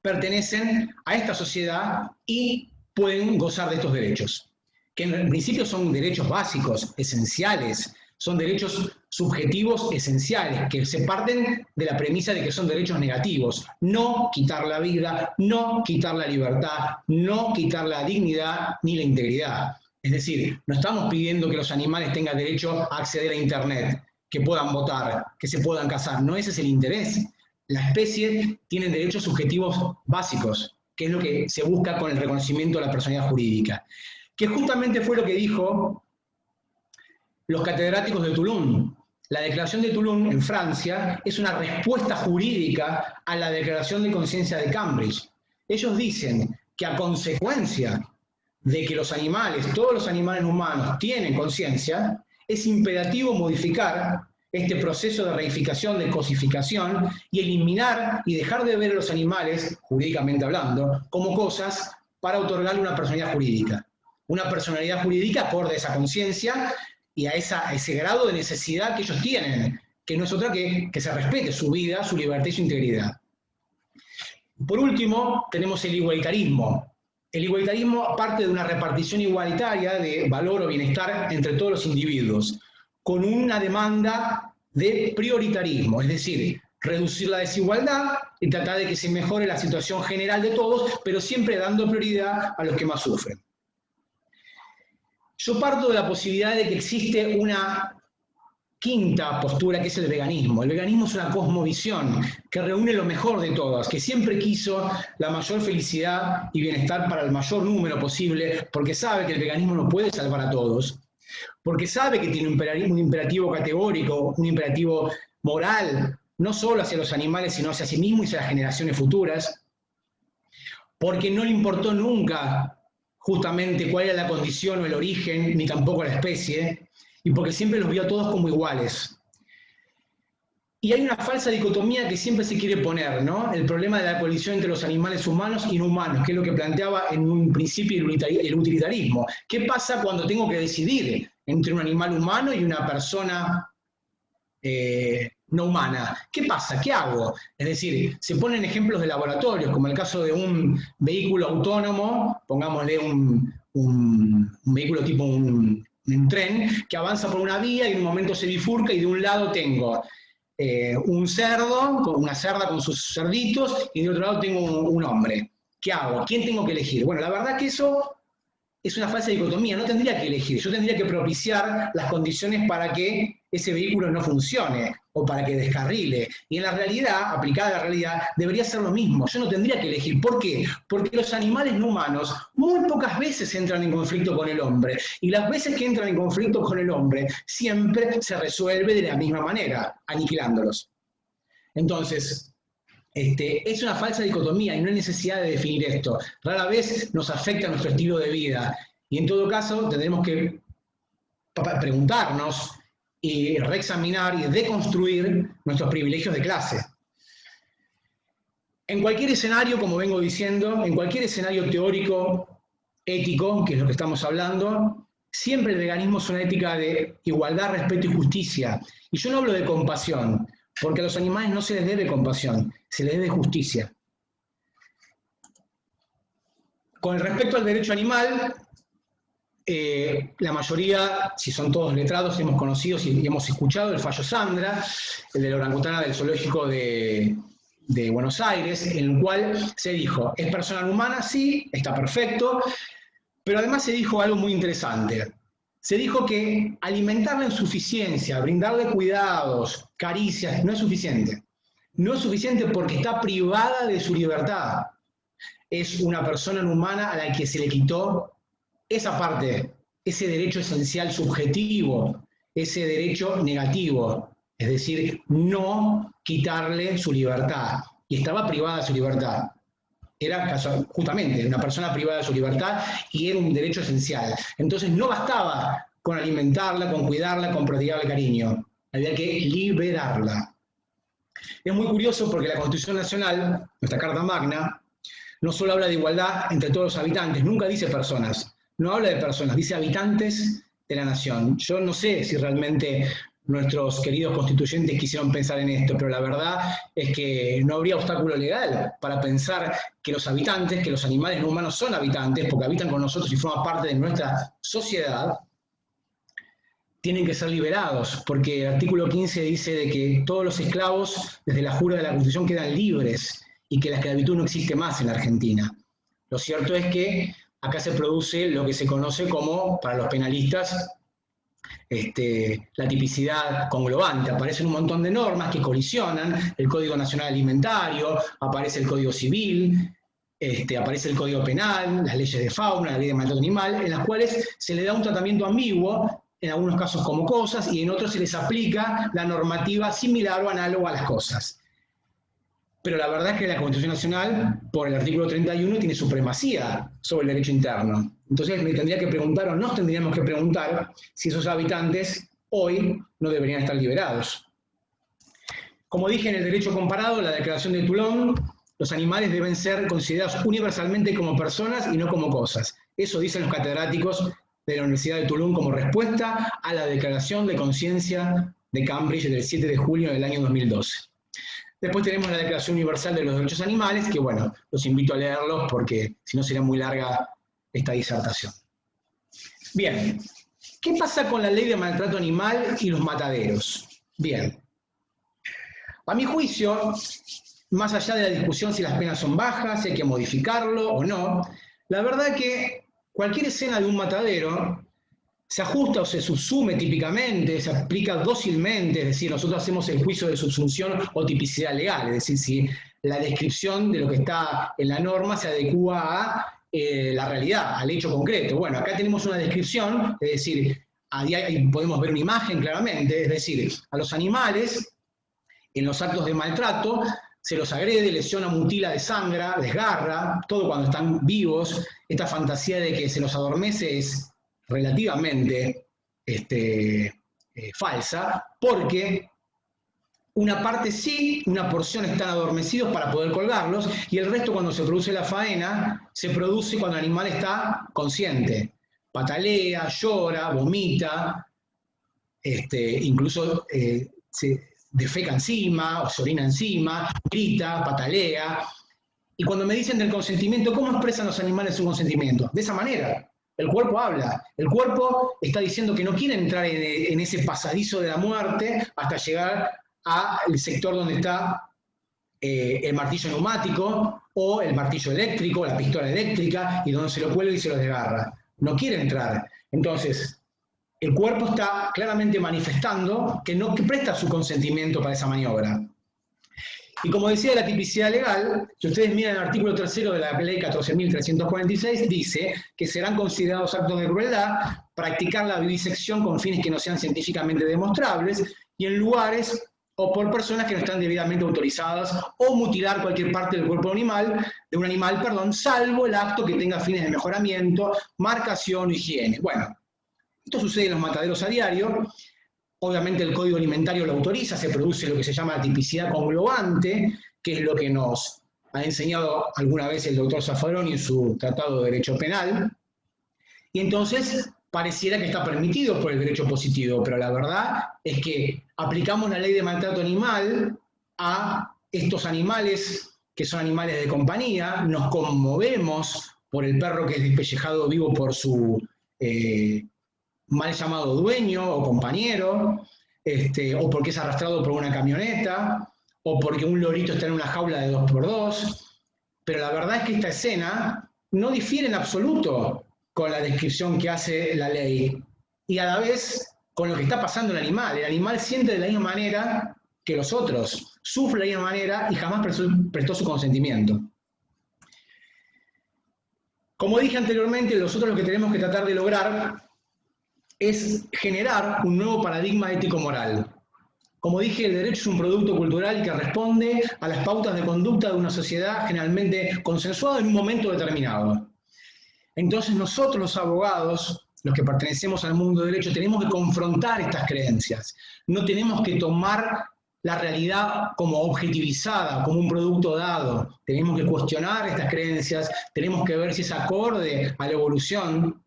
pertenecen a esta sociedad y pueden gozar de estos derechos, que en principio son derechos básicos, esenciales, Son derechos subjetivos esenciales, que se parten de la premisa de que son derechos negativos. No quitar la vida, no quitar la libertad, no quitar la dignidad ni la integridad. Es decir, no estamos pidiendo que los animales tengan derecho a acceder a Internet, que puedan votar, que se puedan casar. No ese es el interés. La especie tiene derechos subjetivos básicos, que es lo que se busca con el reconocimiento de la personalidad jurídica. Que justamente fue lo que dijo los catedráticos de Toulon. La Declaración de Toulon, en Francia, es una respuesta jurídica a la Declaración de Conciencia de Cambridge. Ellos dicen que a consecuencia de que los animales, todos los animales humanos tienen conciencia, es imperativo modificar este proceso de reificación, de cosificación, y eliminar y dejar de ver a los animales, jurídicamente hablando, como cosas para otorgarle una personalidad jurídica. Una personalidad jurídica acorde a esa conciencia y a ese grado de necesidad que ellos tienen, que no es otra que se respete su vida, su libertad y su integridad. Por último, tenemos el igualitarismo. El igualitarismo parte de una repartición igualitaria de valor o bienestar entre todos los individuos, con una demanda de prioritarismo, es decir, reducir la desigualdad y tratar de que se mejore la situación general de todos, pero siempre dando prioridad a los que más sufren. Yo parto de la posibilidad de que existe una quinta postura, que es el veganismo. El veganismo es una cosmovisión que reúne lo mejor de todas, que siempre quiso la mayor felicidad y bienestar para el mayor número posible, porque sabe que el veganismo no puede salvar a todos, porque sabe que tiene un imperativo categórico, un imperativo moral, no solo hacia los animales, sino hacia sí mismo y hacia las generaciones futuras, porque no le importó nunca justamente cuál era la condición o el origen, ni tampoco la especie, y porque siempre los vio a todos como iguales. Y hay una falsa dicotomía que siempre se quiere poner, ¿no? El problema de la colisión entre los animales humanos y no humanos, que es lo que planteaba en un principio el utilitarismo. ¿Qué pasa cuando tengo que decidir entre un animal humano y una persona no humana? ¿Qué pasa? ¿Qué hago? Es decir, se ponen ejemplos de laboratorios, como el caso de un vehículo autónomo, pongámosle un vehículo tipo un tren, que avanza por una vía y en un momento se bifurca y de un lado tengo un cerdo, una cerda con sus cerditos, y de otro lado tengo un hombre. ¿Qué hago? ¿Quién tengo que elegir? Bueno, la verdad que eso es una falsa dicotomía, no tendría que elegir, yo tendría que propiciar las condiciones para que ese vehículo no funcione o para que descarrile. Y en la realidad, aplicada a la realidad, debería ser lo mismo. Yo no tendría que elegir. ¿Por qué? Porque los animales no humanos muy pocas veces entran en conflicto con el hombre. Y las veces que entran en conflicto con el hombre, siempre se resuelve de la misma manera, aniquilándolos. Entonces, es una falsa dicotomía y no hay necesidad de definir esto. Rara vez nos afecta nuestro estilo de vida. Y en todo caso, tendremos que preguntarnos y reexaminar y deconstruir nuestros privilegios de clase. En cualquier escenario, como vengo diciendo, en cualquier escenario teórico, ético, que es lo que estamos hablando, siempre el veganismo es una ética de igualdad, respeto y justicia. Y yo no hablo de compasión, porque a los animales no se les debe compasión, se les debe justicia. Con respecto al derecho animal, la mayoría, si son todos letrados, hemos conocido y hemos escuchado el fallo Sandra, el de la orangutana del zoológico de Buenos Aires, en el cual se dijo, ¿es persona humana? Sí, está perfecto, pero además se dijo algo muy interesante. Se dijo que alimentarla en suficiencia, brindarle cuidados, caricias, no es suficiente. No es suficiente porque está privada de su libertad. Es una persona no humana a la que se le quitó esa parte, ese derecho esencial subjetivo, ese derecho negativo, es decir, no quitarle su libertad. Y estaba privada de su libertad. Era justamente una persona privada de su libertad y era un derecho esencial. Entonces no bastaba con alimentarla, con cuidarla, con prodigarle cariño. Había que liberarla. Es muy curioso porque la Constitución Nacional, nuestra Carta Magna, no solo habla de igualdad entre todos los habitantes, nunca dice personas. No habla de personas, dice habitantes de la nación. Yo no sé si realmente nuestros queridos constituyentes quisieron pensar en esto, pero la verdad es que no habría obstáculo legal para pensar que los habitantes, que los animales no humanos son habitantes, porque habitan con nosotros y forman parte de nuestra sociedad, tienen que ser liberados, porque el artículo 15 dice de que todos los esclavos, desde la jura de la Constitución, quedan libres y que la esclavitud no existe más en la Argentina. Lo cierto es que acá se produce lo que se conoce como, para los penalistas, la tipicidad conglobante. Aparecen un montón de normas que colisionan, el Código Nacional Alimentario, aparece el Código Civil, aparece el Código Penal, las leyes de fauna, la ley de maltrato animal, en las cuales se le da un tratamiento ambiguo, en algunos casos como cosas, y en otros se les aplica la normativa similar o análoga a las cosas. Pero la verdad es que la Constitución Nacional, por el artículo 31, tiene supremacía sobre el derecho interno. Entonces me tendría que preguntar, o nos tendríamos que preguntar, si esos habitantes hoy no deberían estar liberados. Como dije en el derecho comparado, la Declaración de Toulon, los animales deben ser considerados universalmente como personas y no como cosas. Eso dicen los catedráticos de la Universidad de Toulon como respuesta a la Declaración de Conciencia de Cambridge del 7 de julio del año 2012. Después tenemos la Declaración Universal de los Derechos Animales, que bueno, los invito a leerlos porque si no sería muy larga esta disertación. Bien, ¿qué pasa con la ley de maltrato animal y los mataderos? Bien, a mi juicio, más allá de la discusión si las penas son bajas, si hay que modificarlo o no, la verdad que cualquier escena de un matadero se ajusta o se subsume típicamente, se aplica dócilmente, es decir, nosotros hacemos el juicio de subsunción o tipicidad legal, es decir, si la descripción de lo que está en la norma se adecúa a la realidad, al hecho concreto. Bueno, acá tenemos una descripción, es decir, ahí podemos ver una imagen claramente, es decir, a los animales, en los actos de maltrato, se los agrede, lesiona, mutila, desangra, desgarra, todo cuando están vivos. Esta fantasía de que se los adormece es relativamente falsa, porque una parte sí, una porción están adormecidos para poder colgarlos, y el resto, cuando se produce la faena, se produce cuando el animal está consciente. Patalea, llora, vomita, incluso se defeca encima, o se orina encima, grita, patalea. Y cuando me dicen del consentimiento, ¿cómo expresan los animales su consentimiento? De esa manera. El cuerpo habla. El cuerpo está diciendo que no quiere entrar en ese pasadizo de la muerte hasta llegar al sector donde está el martillo neumático o el martillo eléctrico, la pistola eléctrica, y donde se lo cuelga y se lo desgarra. No quiere entrar. Entonces, el cuerpo está claramente manifestando que no presta su consentimiento para esa maniobra. Y como decía la tipicidad legal, si ustedes miran el artículo 3 de la ley 14.346, dice que serán considerados actos de crueldad practicar la vivisección con fines que no sean científicamente demostrables y en lugares o por personas que no están debidamente autorizadas, o mutilar cualquier parte del cuerpo de un animal, salvo el acto que tenga fines de mejoramiento, marcación o higiene. Bueno, esto sucede en los mataderos a diario. Obviamente el Código Alimentario lo autoriza, se produce lo que se llama la tipicidad conglobante, que es lo que nos ha enseñado alguna vez el doctor Zaffaroni en su Tratado de Derecho Penal, y entonces pareciera que está permitido por el derecho positivo, pero la verdad es que aplicamos la ley de maltrato animal a estos animales que son animales de compañía, nos conmovemos por el perro que es despellejado vivo por su mal llamado dueño o compañero, o porque es arrastrado por una camioneta, o porque un lorito está en una jaula de 2x2, pero la verdad es que esta escena no difiere en absoluto con la descripción que hace la ley, y a la vez con lo que está pasando el animal siente de la misma manera que los otros, sufre de la misma manera y jamás prestó su consentimiento. Como dije anteriormente, nosotros lo que tenemos que tratar de lograr es generar un nuevo paradigma ético-moral. Como dije, el derecho es un producto cultural que responde a las pautas de conducta de una sociedad generalmente consensuada en un momento determinado. Entonces nosotros los abogados, los que pertenecemos al mundo del derecho, tenemos que confrontar estas creencias. No tenemos que tomar la realidad como objetivizada, como un producto dado. Tenemos que cuestionar estas creencias, tenemos que ver si es acorde a la evolución.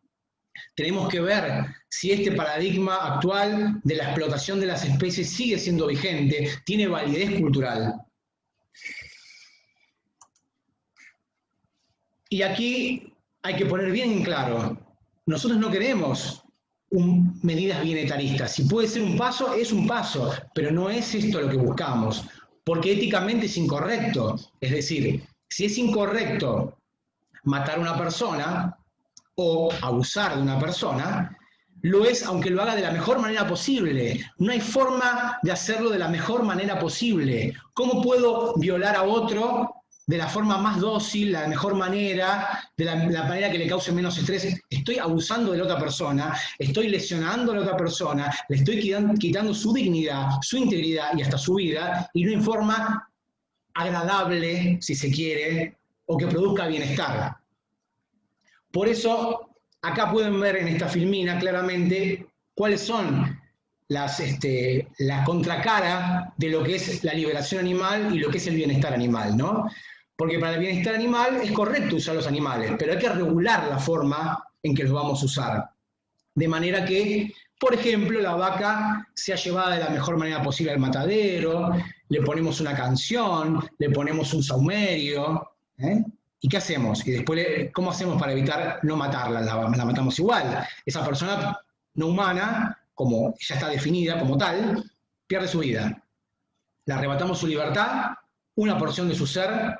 Tenemos que ver si este paradigma actual de la explotación de las especies sigue siendo vigente, tiene validez cultural. Y aquí hay que poner bien en claro, nosotros no queremos medidas bienetaristas. Si puede ser un paso, es un paso, pero no es esto lo que buscamos, porque éticamente es incorrecto. Es decir, si es incorrecto matar a una persona o abusar de una persona, lo es aunque lo haga de la mejor manera posible. No hay forma de hacerlo de la mejor manera posible. ¿Cómo puedo violar a otro de la forma más dócil, la mejor manera, de la manera que le cause menos estrés? Estoy abusando de la otra persona, estoy lesionando a la otra persona, le estoy quitando su dignidad, su integridad y hasta su vida, y no en forma agradable, si se quiere, o que produzca bienestar. Por eso, acá pueden ver en esta filmina claramente cuáles son la contracara de lo que es la liberación animal y lo que es el bienestar animal, ¿no? Porque para el bienestar animal es correcto usar los animales, pero hay que regular la forma en que los vamos a usar. De manera que, por ejemplo, la vaca sea llevada de la mejor manera posible al matadero, le ponemos una canción, le ponemos un saumerio, ¿eh? ¿Y qué hacemos? Y después, ¿cómo hacemos para evitar no matarla? La matamos igual. Esa persona no humana, como ya está definida como tal, pierde su vida. Le arrebatamos su libertad, una porción de su ser,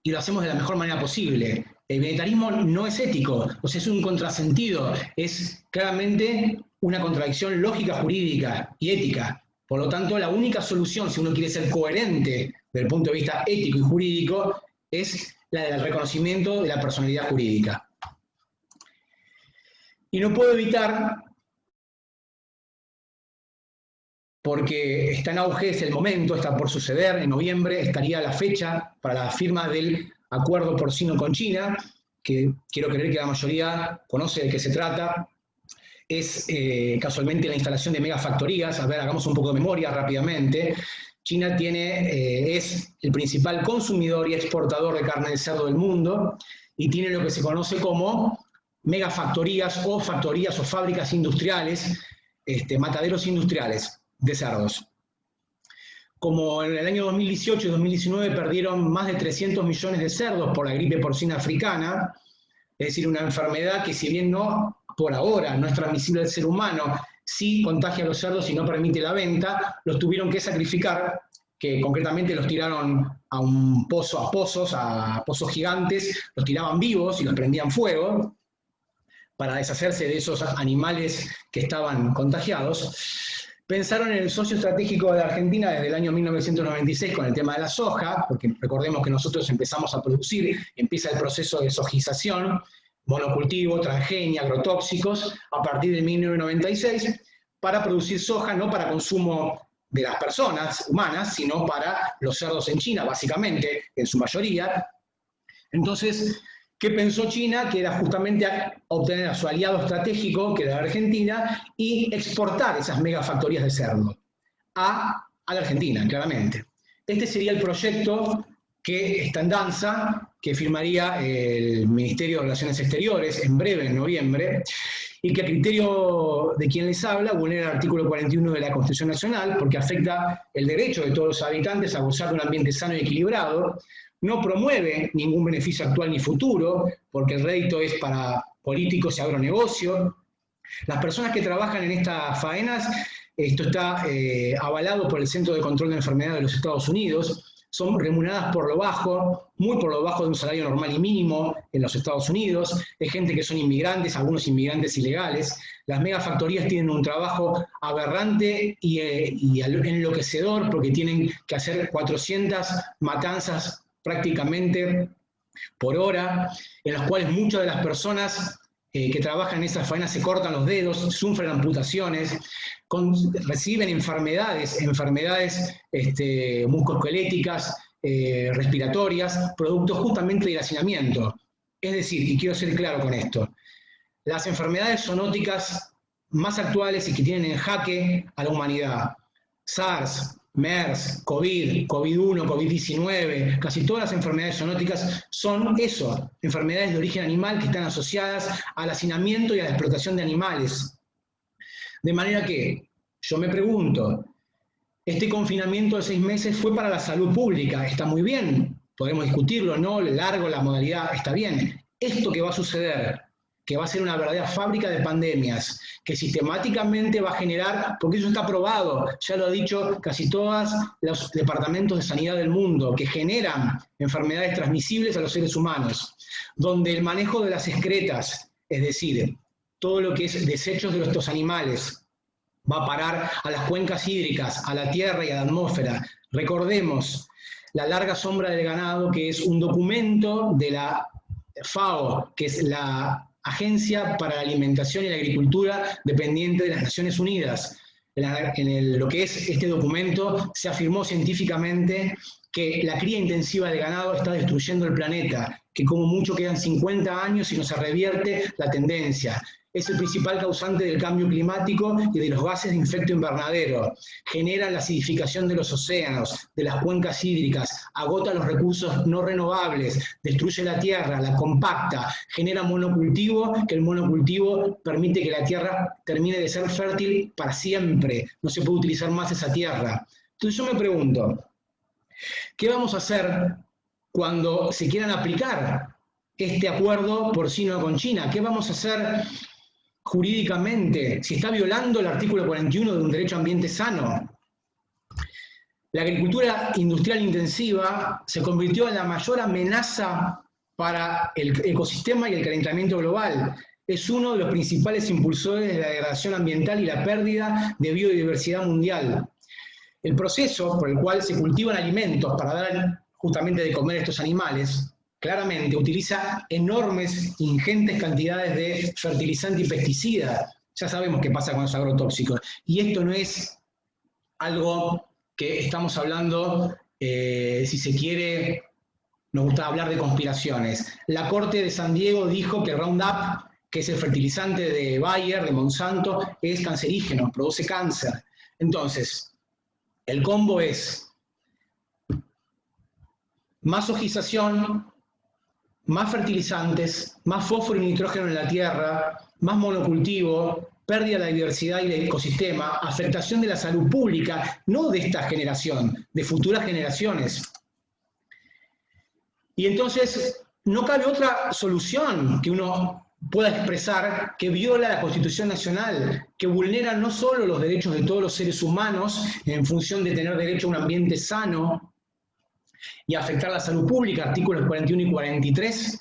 y lo hacemos de la mejor manera posible. El bienetarismo no es ético, o sea, es un contrasentido, es claramente una contradicción lógica, jurídica y ética. Por lo tanto, la única solución, si uno quiere ser coherente desde el punto de vista ético y jurídico, es la del reconocimiento de la personalidad jurídica. Y no puedo evitar, porque está en auge, es el momento, está por suceder, en noviembre estaría la fecha para la firma del acuerdo porcino con China, que quiero creer que la mayoría conoce de qué se trata. Es casualmente la instalación de megafactorías. A ver, hagamos un poco de memoria rápidamente. China es el principal consumidor y exportador de carne de cerdo del mundo y tiene lo que se conoce como megafactorías o factorías o fábricas industriales, mataderos industriales de cerdos. Como en el año 2018 y 2019 perdieron más de 300 millones de cerdos por la gripe porcina africana, es decir, una enfermedad que si bien no, por ahora, no es transmisible al ser humano, sí contagia a los cerdos y no permite la venta, los tuvieron que sacrificar, que concretamente los tiraron a pozos gigantes, los tiraban vivos y los prendían fuego para deshacerse de esos animales que estaban contagiados. Pensaron en el socio estratégico de Argentina desde el año 1996 con el tema de la soja, porque recordemos que nosotros empezamos a producir, empieza el proceso de sojización, monocultivo, transgenia, agrotóxicos, a partir de 1996, para producir soja, no para consumo de las personas humanas, sino para los cerdos en China, básicamente, en su mayoría. Entonces, ¿qué pensó China? Que era justamente obtener a su aliado estratégico, que era la Argentina, y exportar esas megafactorías de cerdo a la Argentina, claramente. Este sería el proyecto que está en danza, que firmaría el Ministerio de Relaciones Exteriores en breve, en noviembre, y que a criterio de quien les habla vulnera el artículo 41 de la Constitución Nacional, porque afecta el derecho de todos los habitantes a gozar de un ambiente sano y equilibrado, no promueve ningún beneficio actual ni futuro, porque el rédito es para políticos y agronegocio. Las personas que trabajan en estas faenas, esto está avalado por el Centro de Control de Enfermedades de los Estados Unidos, son remuneradas por lo bajo, muy por lo bajo de un salario normal y mínimo en los Estados Unidos, es gente que son inmigrantes, algunos inmigrantes ilegales. Las megafactorías tienen un trabajo aberrante y enloquecedor, porque tienen que hacer 400 matanzas prácticamente por hora, en las cuales muchas de las personas que trabajan en esas faenas se cortan los dedos, sufren amputaciones, reciben enfermedades musculoesqueléticas, respiratorias, producto justamente del hacinamiento. Es decir, y quiero ser claro con esto, las enfermedades zoonóticas más actuales y que tienen en jaque a la humanidad, SARS, MERS, COVID, COVID-1, COVID-19, casi todas las enfermedades zoonóticas son eso, enfermedades de origen animal que están asociadas al hacinamiento y a la explotación de animales. De manera que, yo me pregunto, este confinamiento de 6 meses fue para la salud pública, está muy bien, podemos discutirlo, no, largo, la modalidad, está bien. Esto que va a suceder que va a ser una verdadera fábrica de pandemias, que sistemáticamente va a generar, porque eso está probado, ya lo ha dicho casi todos los departamentos de sanidad del mundo, que generan enfermedades transmisibles a los seres humanos, donde el manejo de las excretas, es decir, todo lo que es desechos de nuestros animales, va a parar a las cuencas hídricas, a la tierra y a la atmósfera. Recordemos La larga sombra del ganado, que es un documento de la FAO, que es la Agencia para la Alimentación y la Agricultura dependiente de las Naciones Unidas. Lo que es este documento se afirmó científicamente que la cría intensiva de ganado está destruyendo el planeta, que como mucho quedan 50 años y no se revierte la tendencia. Es el principal causante del cambio climático y de los gases de efecto invernadero. Genera la acidificación de los océanos, de las cuencas hídricas, agota los recursos no renovables, destruye la tierra, la compacta, genera monocultivo, que el monocultivo permite que la tierra termine de ser fértil para siempre. No se puede utilizar más esa tierra. Entonces yo me pregunto, ¿qué vamos a hacer cuando se quieran aplicar este acuerdo porcino con China? ¿Qué vamos a hacer jurídicamente si está violando el artículo 41 de un derecho a ambiente sano? La agricultura industrial intensiva se convirtió en la mayor amenaza para el ecosistema y el calentamiento global. Es uno de los principales impulsores de la degradación ambiental y la pérdida de biodiversidad mundial. El proceso por el cual se cultivan alimentos para dar justamente de comer a estos animales, claramente utiliza enormes, ingentes cantidades de fertilizante y pesticida. Ya sabemos qué pasa con los agrotóxicos. Y esto no es algo que estamos hablando, si se quiere, nos gusta hablar de conspiraciones. La Corte de San Diego dijo que el Roundup, que es el fertilizante de Bayer, de Monsanto, es cancerígeno, produce cáncer. Entonces, el combo es más sojización, más fertilizantes, más fósforo y nitrógeno en la tierra, más monocultivo, pérdida de la diversidad y del ecosistema, afectación de la salud pública, no de esta generación, de futuras generaciones. Y entonces no cabe otra solución que uno pueda expresar que viola la Constitución Nacional, que vulnera no solo los derechos de todos los seres humanos en función de tener derecho a un ambiente sano y afectar la salud pública, artículos 41 y 43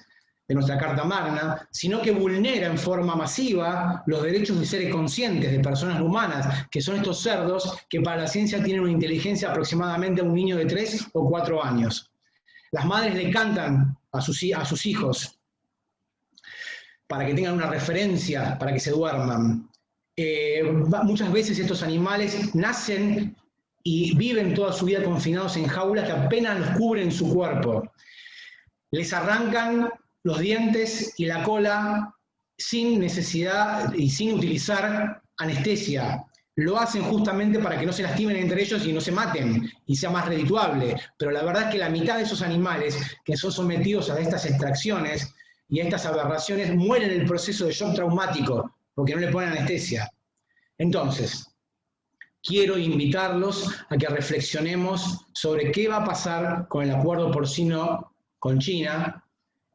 de nuestra Carta Magna, sino que vulnera en forma masiva los derechos de seres conscientes, de personas humanas, que son estos cerdos que para la ciencia tienen una inteligencia aproximadamente a un niño de 3 o 4 años. Las madres le cantan a sus hijos para que tengan una referencia, para que se duerman. Muchas veces estos animales nacen y viven toda su vida confinados en jaulas que apenas los cubren su cuerpo. Les arrancan los dientes y la cola sin necesidad y sin utilizar anestesia. Lo hacen justamente para que no se lastimen entre ellos y no se maten y sea más redituable. Pero la verdad es que la mitad de esos animales que son sometidos a estas extracciones y a estas aberraciones mueren en el proceso de shock traumático porque no le ponen anestesia. Entonces, quiero invitarlos a que reflexionemos sobre qué va a pasar con el acuerdo porcino con China,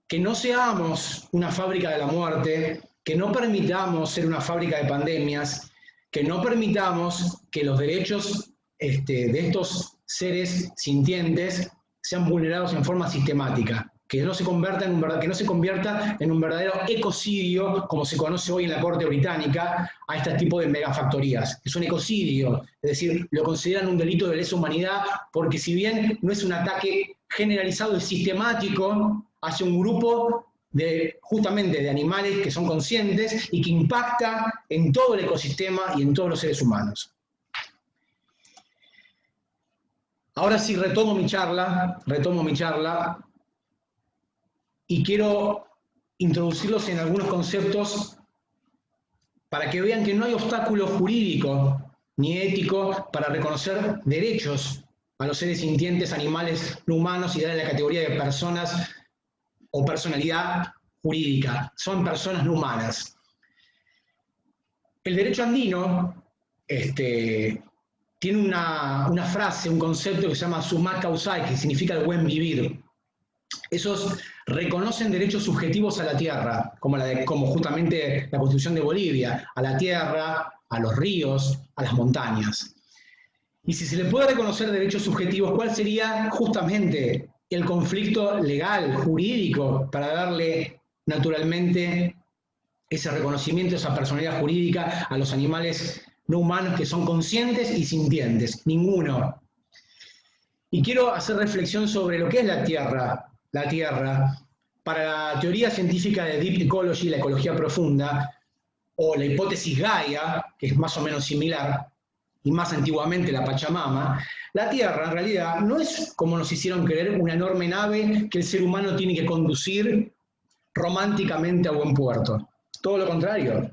que no seamos una fábrica de la muerte, que no permitamos ser una fábrica de pandemias, que no permitamos que los derechos de estos seres sintientes sean vulnerados en forma sistemática, que no se convierta en un verdadero ecocidio, como se conoce hoy en la Corte Británica, a este tipo de megafactorías. Es un ecocidio, es decir, lo consideran un delito de lesa humanidad, porque si bien no es un ataque generalizado y sistemático hacia un grupo justamente de animales que son conscientes y que impacta en todo el ecosistema y en todos los seres humanos. Ahora sí retomo mi charla y quiero introducirlos en algunos conceptos para que vean que no hay obstáculo jurídico ni ético para reconocer derechos a los seres sintientes, animales no humanos y darle la categoría de personas o personalidad jurídica. Son personas no humanas. El derecho andino tiene una frase, un concepto que se llama summa causae, que significa el buen vivir. Esos reconocen derechos subjetivos a la tierra, como justamente la Constitución de Bolivia, a la tierra, a los ríos, a las montañas. Y si se le puede reconocer derechos subjetivos, ¿cuál sería justamente el conflicto legal, jurídico, para darle naturalmente ese reconocimiento, esa personalidad jurídica a los animales no humanos que son conscientes y sintientes? Ninguno. Y quiero hacer reflexión sobre lo que es la Tierra. La Tierra, para la teoría científica de Deep Ecology, la ecología profunda, o la hipótesis Gaia, que es más o menos similar, y más antiguamente la Pachamama, la Tierra en realidad no es, como nos hicieron creer, una enorme nave que el ser humano tiene que conducir románticamente a buen puerto. Todo lo contrario.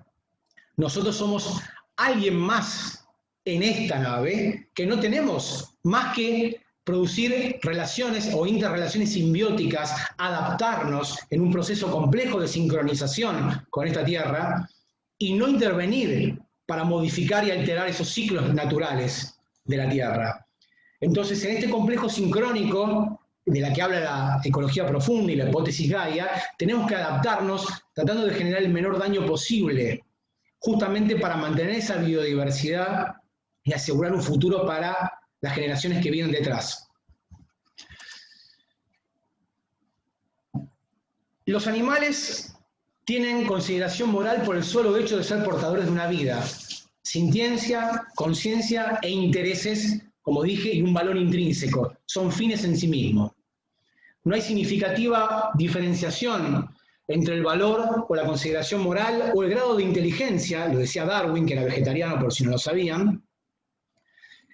Nosotros somos alguien más en esta nave que no tenemos más que producir relaciones o interrelaciones simbióticas, adaptarnos en un proceso complejo de sincronización con esta Tierra y no intervenir para modificar y alterar esos ciclos naturales de la Tierra. Entonces, en este complejo sincrónico de la que habla la ecología profunda y la hipótesis Gaia, tenemos que adaptarnos tratando de generar el menor daño posible, justamente para mantener esa biodiversidad y asegurar un futuro para las generaciones que vienen detrás. Los animales tienen consideración moral por el solo hecho de ser portadores de una vida, sintiencia, conciencia e intereses, como dije, y un valor intrínseco. Son fines en sí mismos. No hay significativa diferenciación entre el valor o la consideración moral o el grado de inteligencia, lo decía Darwin, que era vegetariano por si no lo sabían,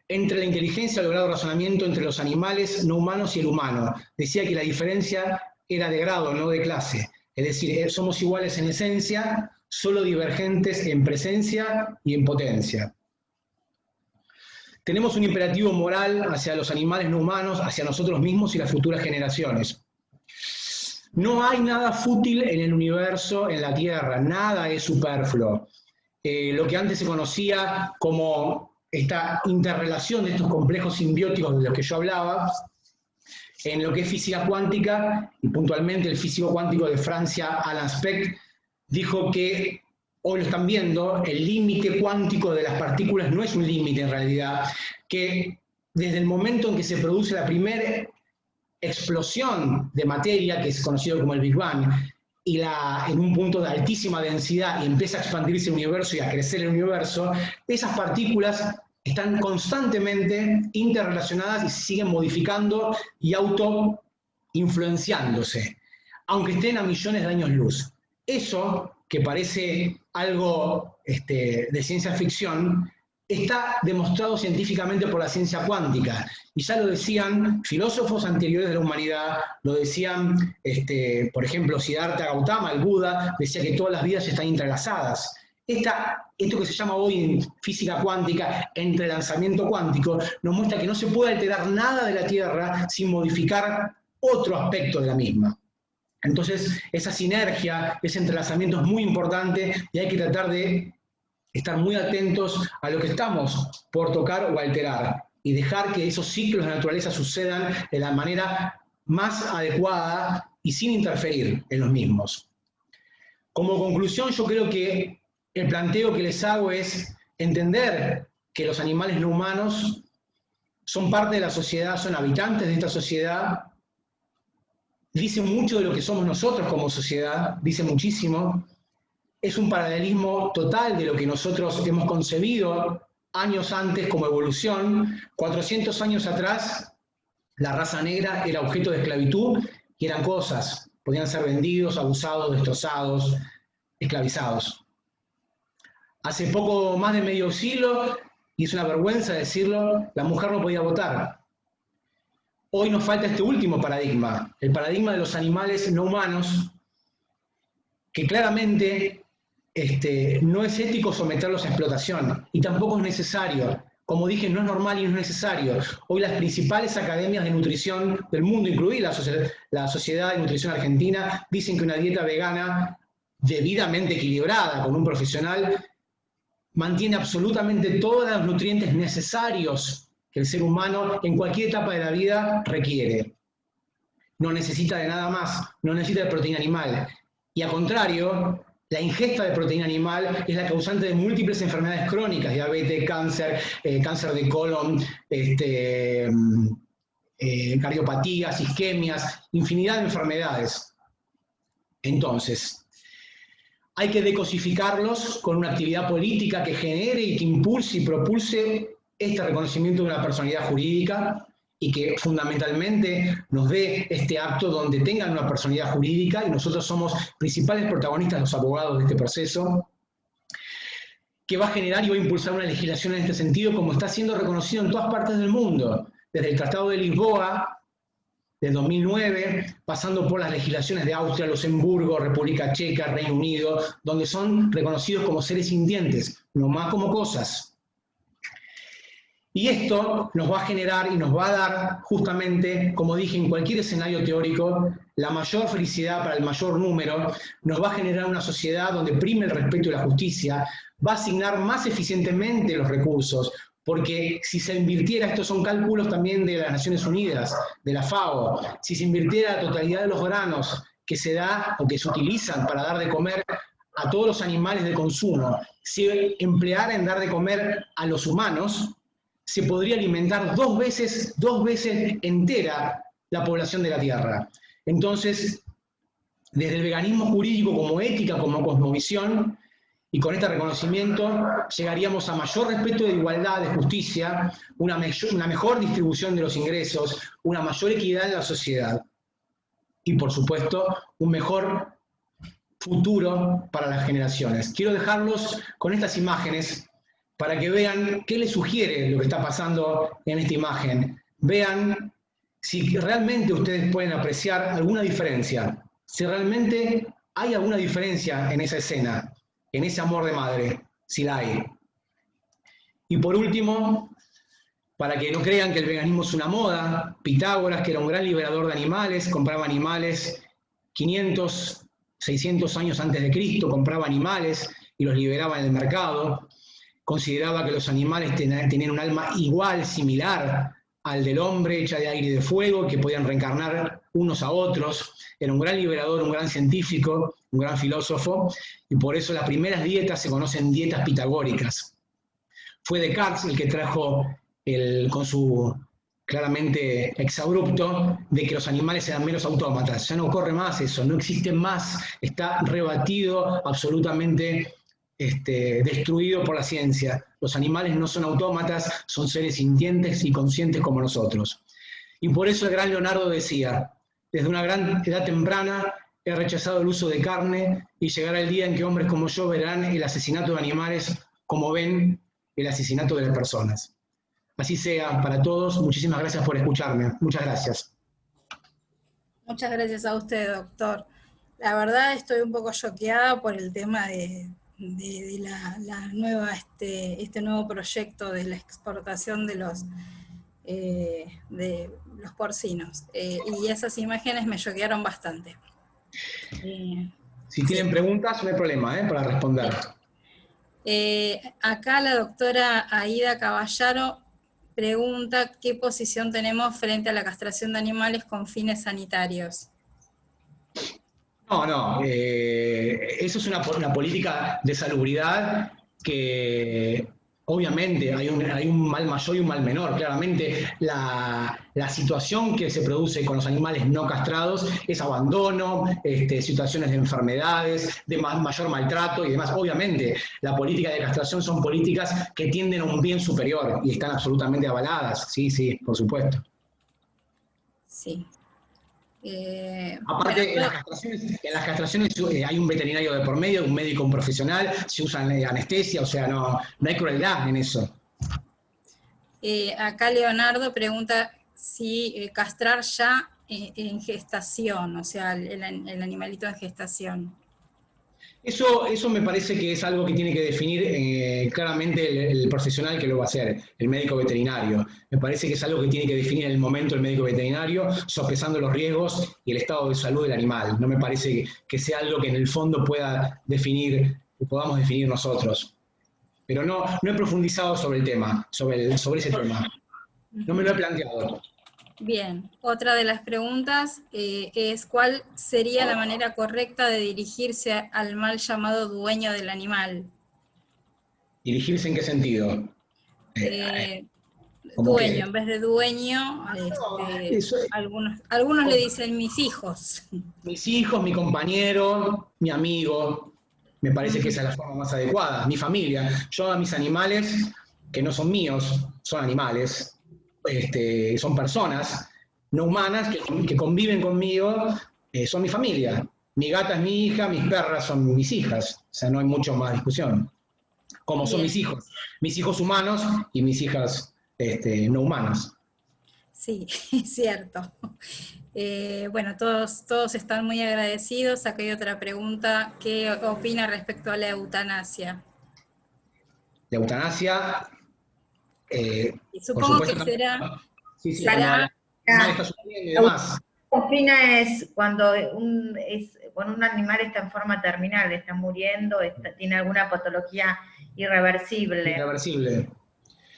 entre la inteligencia o el grado de razonamiento entre los animales no humanos y el humano. Decía que la diferencia era de grado, no de clase. Es decir, somos iguales en esencia, solo divergentes en presencia y en potencia. Tenemos un imperativo moral hacia los animales no humanos, hacia nosotros mismos y las futuras generaciones. No hay nada fútil en el universo, en la Tierra, nada es superfluo. Lo que antes se conocía como esta interrelación de estos complejos simbióticos de los que yo hablaba, en lo que es física cuántica, y puntualmente el físico cuántico de Francia, Alan Speck, dijo que, hoy lo están viendo, el límite cuántico de las partículas no es un límite en realidad, que desde el momento en que se produce la primera explosión de materia, que es conocido como el Big Bang, y en un punto de altísima densidad y empieza a expandirse el universo y a crecer el universo, esas partículas están constantemente interrelacionadas y se siguen modificando y auto-influenciándose, aunque estén a millones de años luz. Eso, que parece algo de ciencia ficción, está demostrado científicamente por la ciencia cuántica. Y ya lo decían filósofos anteriores de la humanidad, lo decían, por ejemplo, Siddhartha Gautama, el Buda, decía que todas las vidas están entrelazadas. Esto que se llama hoy en física cuántica, entrelazamiento cuántico, nos muestra que no se puede alterar nada de la Tierra sin modificar otro aspecto de la misma. Entonces, esa sinergia, ese entrelazamiento es muy importante y hay que tratar de estar muy atentos a lo que estamos por tocar o alterar y dejar que esos ciclos de naturaleza sucedan de la manera más adecuada y sin interferir en los mismos. Como conclusión, yo creo que el planteo que les hago es entender que los animales no humanos son parte de la sociedad, son habitantes de esta sociedad, dice mucho de lo que somos nosotros como sociedad, dice muchísimo, es un paralelismo total de lo que nosotros hemos concebido años antes como evolución. 400 años atrás, la raza negra era objeto de esclavitud y eran cosas, podían ser vendidos, abusados, destrozados, esclavizados. Hace poco más de medio siglo, y es una vergüenza decirlo, la mujer no podía votar. Hoy nos falta este último paradigma, el paradigma de los animales no humanos, que claramente no es ético someterlos a explotación, y tampoco es necesario. Como dije, no es normal y no es necesario. Hoy las principales academias de nutrición del mundo, incluida la Sociedad de Nutrición Argentina, dicen que una dieta vegana debidamente equilibrada con un profesional mantiene absolutamente todos los nutrientes necesarios que el ser humano en cualquier etapa de la vida requiere. no necesita de nada más, no necesita de proteína animal. Y al contrario, la ingesta de proteína animal es la causante de múltiples enfermedades crónicas, diabetes, cáncer, cáncer de colon, cardiopatías, isquemias, infinidad de enfermedades. Entonces, hay que decosificarlos con una actividad política que genere y que impulse y propulse este reconocimiento de una personalidad jurídica y que fundamentalmente nos dé este acto donde tengan una personalidad jurídica y nosotros somos principales protagonistas, los abogados de este proceso, que va a generar y va a impulsar una legislación en este sentido como está siendo reconocido en todas partes del mundo, desde el Tratado de Lisboa, de 2009, pasando por las legislaciones de Austria, Luxemburgo, República Checa, Reino Unido, donde son reconocidos como seres sintientes, no más como cosas. Y esto nos va a generar y nos va a dar, justamente, como dije, en cualquier escenario teórico, la mayor felicidad para el mayor número, nos va a generar una sociedad donde prime el respeto y la justicia, va a asignar más eficientemente los recursos, porque si se invirtiera, estos son cálculos también de las Naciones Unidas, de la FAO, si se invirtiera la totalidad de los granos que se da o que se utilizan para dar de comer a todos los animales de consumo, se empleara en dar de comer a los humanos, se podría alimentar dos veces entera la población de la Tierra. Entonces, desde el veganismo jurídico como ética, como cosmovisión, y con este reconocimiento llegaríamos a mayor respeto de igualdad, de justicia, una mejor distribución de los ingresos, una mayor equidad en la sociedad y, por supuesto, un mejor futuro para las generaciones. Quiero dejarlos con estas imágenes para que vean qué les sugiere lo que está pasando en esta imagen. Vean si realmente ustedes pueden apreciar alguna diferencia, si realmente hay alguna diferencia en esa escena, en ese amor de madre, si la hay. Y por último, para que no crean que el veganismo es una moda, Pitágoras, que era un gran liberador de animales, compraba animales 500, 600 años antes de Cristo, compraba animales y los liberaba en el mercado. Consideraba que los animales tenían un alma igual, similar al del hombre, hecha de aire y de fuego, que podían reencarnar unos a otros. Era un gran liberador, un gran científico, un gran filósofo, y por eso las primeras dietas se conocen dietas pitagóricas. Fue Descartes el que trajo con su claramente exabrupto de que los animales eran meros autómatas. Ya no ocurre más eso, no existe más, está rebatido, absolutamente destruido por la ciencia. Los animales no son autómatas, son seres sintientes y conscientes como nosotros. Y por eso el gran Leonardo decía, desde una gran edad temprana he rechazado el uso de carne y llegará el día en que hombres como yo verán el asesinato de animales como ven el asesinato de las personas. Así sea para todos. Muchísimas gracias por escucharme. Muchas gracias. Muchas gracias a usted, doctor. La verdad estoy un poco choqueada por el tema de la nueva, este nuevo proyecto de la exportación de los porcinos. Y esas imágenes me choquearon bastante. Si tienen preguntas, no hay problema para responder. Acá la doctora Aida Caballaro pregunta qué posición tenemos frente a la castración de animales con fines sanitarios. No, eso es una política de salubridad que obviamente hay un mal mayor y un mal menor. Claramente la situación que se produce con los animales no castrados es abandono, situaciones de enfermedades, de mayor maltrato y demás. Obviamente la política de castración son políticas que tienden a un bien superior y están absolutamente avaladas. Sí, por supuesto. Sí. Aparte, en las castraciones hay un veterinario de por medio, un médico, un profesional, se usa anestesia, o sea, no hay crueldad en eso. Acá Leonardo pregunta si castrar ya en gestación, o sea, el animalito en gestación. Eso me parece que es algo que tiene que definir claramente el profesional que lo va a hacer, el médico veterinario. Me parece que es algo que tiene que definir en el momento el médico veterinario, sopesando los riesgos y el estado de salud del animal. No me parece que sea algo que en el fondo pueda definir, que podamos definir nosotros. Pero no he profundizado sobre el tema, sobre ese tema. No me lo he planteado. Bien, otra de las preguntas es ¿cuál sería la manera correcta de dirigirse al mal llamado dueño del animal? ¿Dirigirse en qué sentido? Eh, Como dueño, que en vez de dueño, eso, algunos le dicen mis hijos. mis hijos, mi compañero, mi amigo, me parece que esa es la forma más adecuada. Mi familia, yo a mis animales, que no son míos, son animales, son personas no humanas que conviven conmigo, son mi familia. Mi gata es mi hija, mis perras son mis hijas, o sea, no hay mucho más discusión. Como son Bien, mis hijos humanos y mis hijas no humanas. sí, es cierto. Bueno, todos están muy agradecidos. Acá hay otra pregunta. ¿Qué opina respecto a la eutanasia? La eutanasia, Y por supongo que supuesto, también, sí, sí, cuando el será, animal está sufriendo y demás. Opina es cuando cuando un animal está en forma terminal, está muriendo, tiene alguna patología irreversible. Irreversible.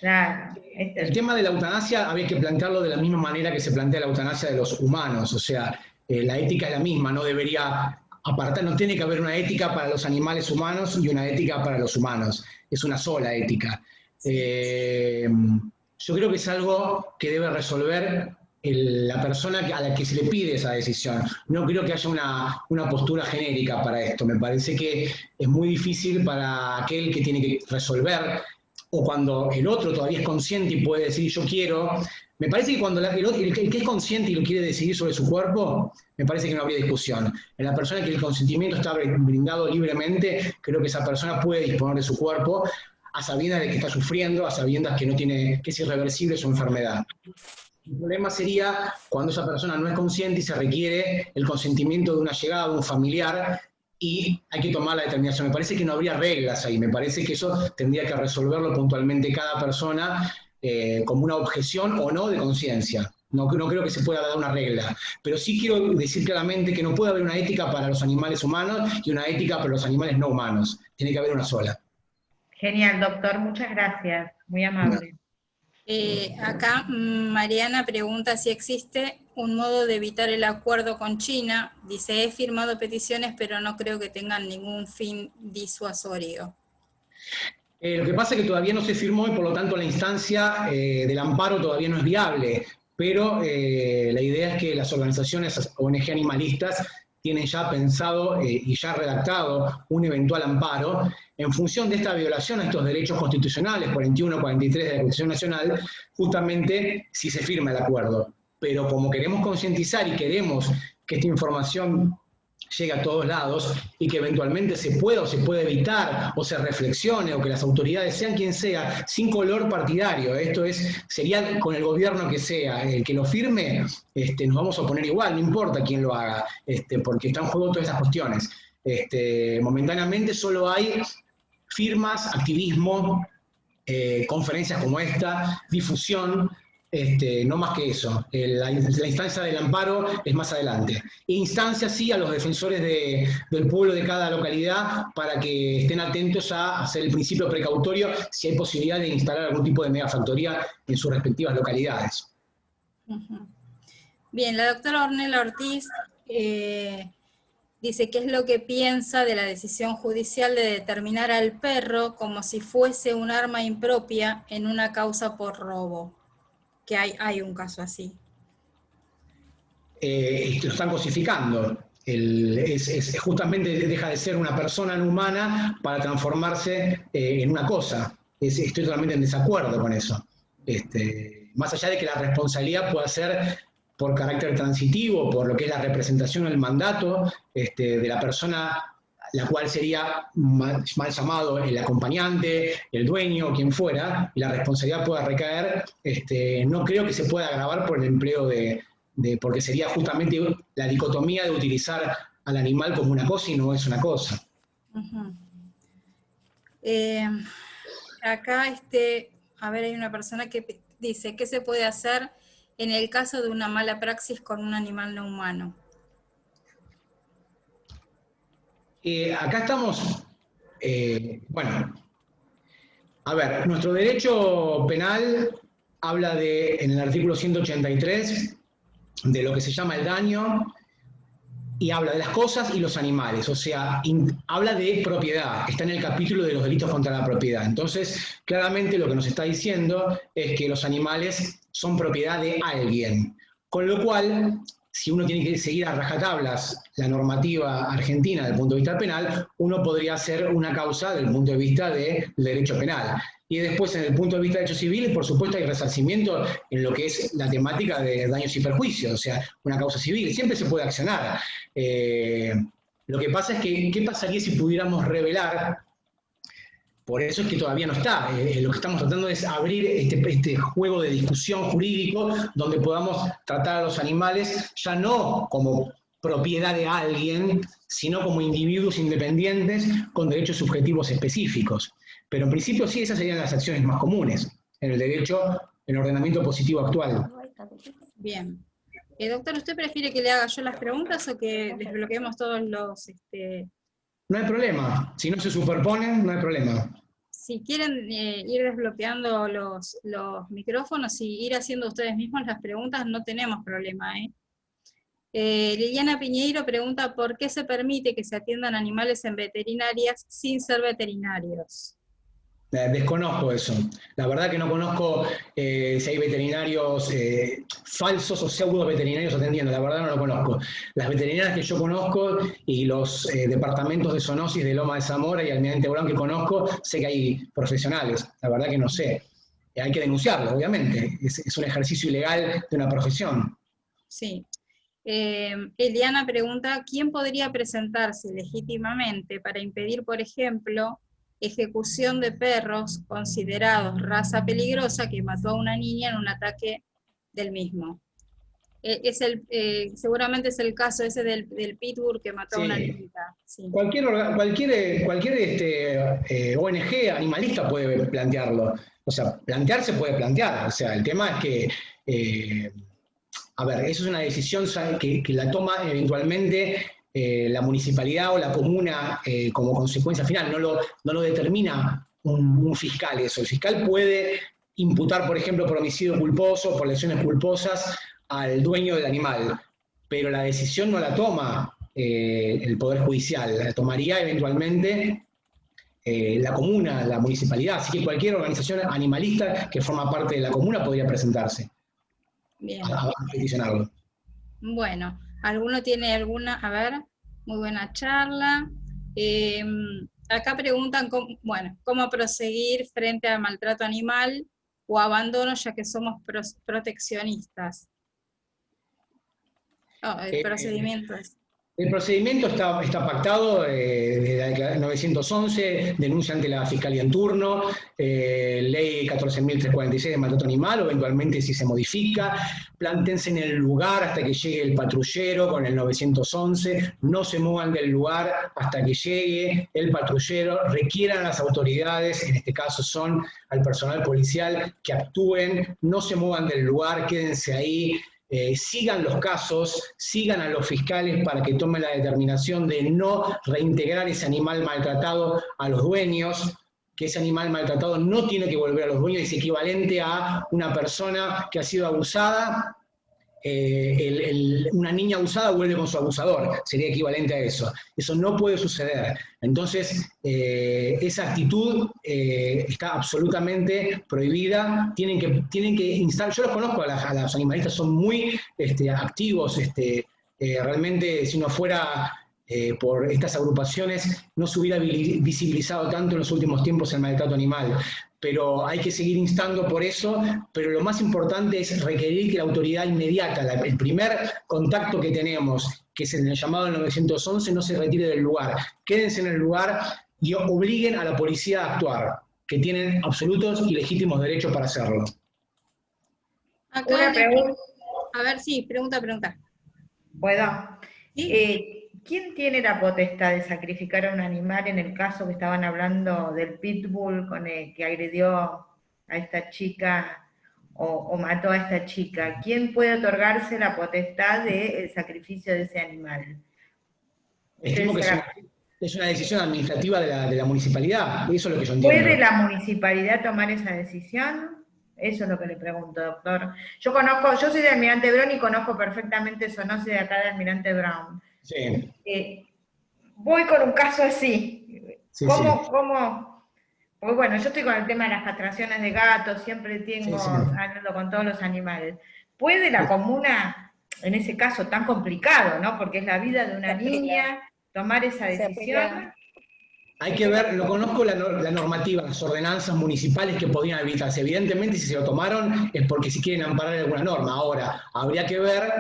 Claro, El tema de la eutanasia había que plantearlo de la misma manera que se plantea la eutanasia de los humanos, o sea, la ética es la misma, no debería apartar, no tiene que haber una ética para los animales humanos y una ética para los humanos, es una sola ética. Yo creo que es algo que debe resolver la persona a la que se le pide esa decisión. No creo que haya una postura genérica para esto. Me parece que es muy difícil para aquel que tiene que resolver, o cuando el otro todavía es consciente y puede decir yo quiero. Me parece que cuando el que es consciente y lo quiere decidir sobre su cuerpo, me parece que no habría discusión. En la persona que el consentimiento está brindado libremente, creo que esa persona puede disponer de su cuerpo a sabiendas de que está sufriendo, a sabiendas que no tiene, que es irreversible su enfermedad. El problema sería cuando esa persona no es consciente y se requiere el consentimiento de un allegado, un familiar, y hay que tomar la determinación. Me parece que no habría reglas ahí, me parece que eso tendría que resolverlo puntualmente cada persona como una objeción o no de conciencia. No creo que se pueda dar una regla, pero sí quiero decir claramente que no puede haber una ética para los animales humanos y una ética para los animales no humanos. Tiene que haber una sola. Genial, doctor, muchas gracias, muy amable. Acá Mariana pregunta si existe un modo de evitar el acuerdo con China. Dice, he firmado peticiones, pero no creo que tengan ningún fin disuasorio. Lo que pasa es que todavía no se firmó y por lo tanto la instancia del amparo todavía no es viable, pero la idea es que las organizaciones ONG animalistas tienen ya pensado y ya redactado un eventual amparo en función de esta violación a estos derechos constitucionales 41, 43 de la Constitución Nacional, justamente si se firma el acuerdo. Pero como queremos concientizar y queremos que esta información llegue a todos lados y que eventualmente se pueda o se pueda evitar o se reflexione o que las autoridades, sean quien sea, sin color partidario, esto sería con el gobierno que sea, el que lo firme, nos vamos a oponer igual, no importa quién lo haga, porque está en juego todas esas cuestiones. Momentáneamente solo hay firmas, activismo, conferencias como esta, difusión, no más que eso. La instancia del amparo es más adelante. Instancia sí a los defensores del pueblo de cada localidad para que estén atentos a hacer el principio precautorio si hay posibilidad de instalar algún tipo de megafactoría en sus respectivas localidades. Bien, la doctora Ornella Ortiz dice qué es lo que piensa de la decisión judicial de determinar al perro como si fuese un arma impropia en una causa por robo, que hay un caso así. Lo están cosificando. Justamente deja de ser una persona no humana para transformarse en una cosa. Estoy totalmente en desacuerdo con eso. Más allá de que la responsabilidad pueda ser por carácter transitivo, por lo que es la representación o el mandato de la persona, la cual sería mal llamado el acompañante, el dueño, quien fuera, y la responsabilidad pueda recaer, no creo que se pueda agravar por el empleo porque sería justamente la dicotomía de utilizar al animal como una cosa y no es una cosa. Acá, a ver, hay una persona que dice, ¿qué se puede hacer en el caso de una mala praxis con un animal no humano? Acá estamos, bueno, a ver, nuestro derecho penal habla en el artículo 183 de lo que se llama el daño, y habla de las cosas y los animales, o sea, habla de propiedad, está en el capítulo de los delitos contra la propiedad. Entonces, claramente lo que nos está diciendo es que los animales son propiedad de alguien, con lo cual, si uno tiene que seguir a rajatablas la normativa argentina desde el punto de vista penal, uno podría hacer una causa desde el punto de vista del derecho penal. Y después, en el punto de vista de derechos civiles, por supuesto, hay resarcimiento en lo que es la temática de daños y perjuicios, o sea, una causa civil. Siempre se puede accionar. Lo que pasa es que, ¿qué pasaría si pudiéramos revelar? Por eso es que todavía no está. Lo que estamos tratando es abrir este juego de discusión jurídico donde podamos tratar a los animales ya no como propiedad de alguien, sino como individuos independientes con derechos subjetivos específicos. Pero en principio sí, esas serían las acciones más comunes en el derecho, en el ordenamiento positivo actual. Bien. Doctor, ¿usted prefiere que le haga yo las preguntas o que desbloqueemos todos los... No hay problema. Si no se superponen, no hay problema. Si quieren ir desbloqueando los micrófonos y ir haciendo ustedes mismos las preguntas, no tenemos problema, Liliana Piñeiro pregunta, ¿por qué se permite que se atiendan animales en veterinarias sin ser veterinarios? Desconozco eso. La verdad que no conozco si hay veterinarios falsos o pseudo veterinarios atendiendo. La verdad no lo conozco. Las veterinarias que yo conozco y los departamentos de zoonosis de Loma de Zamora y Almirante Brown que conozco, sé que hay profesionales. La verdad que no sé. Hay que denunciarlo, obviamente. Es un ejercicio ilegal de una profesión. Sí. Eliana pregunta, ¿quién podría presentarse legítimamente para impedir, por ejemplo, ejecución de perros considerados raza peligrosa que mató a una niña en un ataque del mismo? Seguramente es el caso ese del pitbull que mató a una niñita. Sí. Cualquier ONG animalista puede plantearlo. O sea, plantearse puede plantear. O sea, el tema es que, a ver, eso es una decisión que la toma eventualmente la municipalidad o la comuna como consecuencia final, no lo determina un fiscal eso. El fiscal puede imputar, por ejemplo, por homicidio culposo, por lesiones culposas al dueño del animal, pero la decisión no la toma el Poder Judicial, la tomaría eventualmente la comuna, la municipalidad, así que cualquier organización animalista que forma parte de la comuna podría presentarse. Bien. A peticionarlo. Bueno, ¿alguno tiene alguna? A ver, muy buena charla. Acá preguntan cómo proseguir frente al maltrato animal o abandono, ya que somos proteccionistas. El procedimiento es... El procedimiento está pactado desde la 911, denuncia ante la Fiscalía en turno, ley 14.346 de maltrato animal, o eventualmente si se modifica, plántense en el lugar hasta que llegue el patrullero con el 911, no se muevan del lugar hasta que llegue el patrullero, requieran a las autoridades, en este caso son al personal policial, que actúen, no se muevan del lugar, quédense ahí. Sigan los casos, sigan a los fiscales para que tomen la determinación de no reintegrar ese animal maltratado a los dueños, que ese animal maltratado no tiene que volver a los dueños, es equivalente a una persona que ha sido abusada, una niña abusada vuelve con su abusador, sería equivalente a eso. Eso no puede suceder. Entonces, esa actitud está absolutamente prohibida. Tienen que instalar, yo los conozco a los animalistas, son muy activos, realmente si no fuera por estas agrupaciones no se hubiera visibilizado tanto en los últimos tiempos el maltrato animal. Pero hay que seguir instando por eso, pero lo más importante es requerir que la autoridad inmediata, el primer contacto que tenemos, que es el llamado al 911, no se retire del lugar. Quédense en el lugar y obliguen a la policía a actuar, que tienen absolutos y legítimos derechos para hacerlo. Acá una pregunta. A ver, sí, pregunta. ¿Puedo? ¿Sí? ¿Quién tiene la potestad de sacrificar a un animal en el caso que estaban hablando del pitbull con el que agredió a esta chica o mató a esta chica? ¿Quién puede otorgarse la potestad del sacrificio de ese animal? Estimo que es una decisión administrativa de la municipalidad, eso es lo que yo entiendo. ¿Puede la municipalidad tomar esa decisión? Eso es lo que le pregunto, doctor. Yo soy de Almirante Brown y conozco perfectamente eso, no soy de acá de Almirante Brown. Sí. Voy con un caso así. Sí, ¿Cómo? Porque bueno, yo estoy con el tema de las castraciones de gatos, siempre tengo sí. hablando con todos los animales. ¿Puede la comuna, en ese caso tan complicado, ¿no? Porque es la vida de una niña, tomar esa decisión? Hay que ver, no conozco la normativa, las ordenanzas municipales que podían habilitarse. Evidentemente, si se lo tomaron es porque si quieren amparar alguna norma. Ahora, habría que ver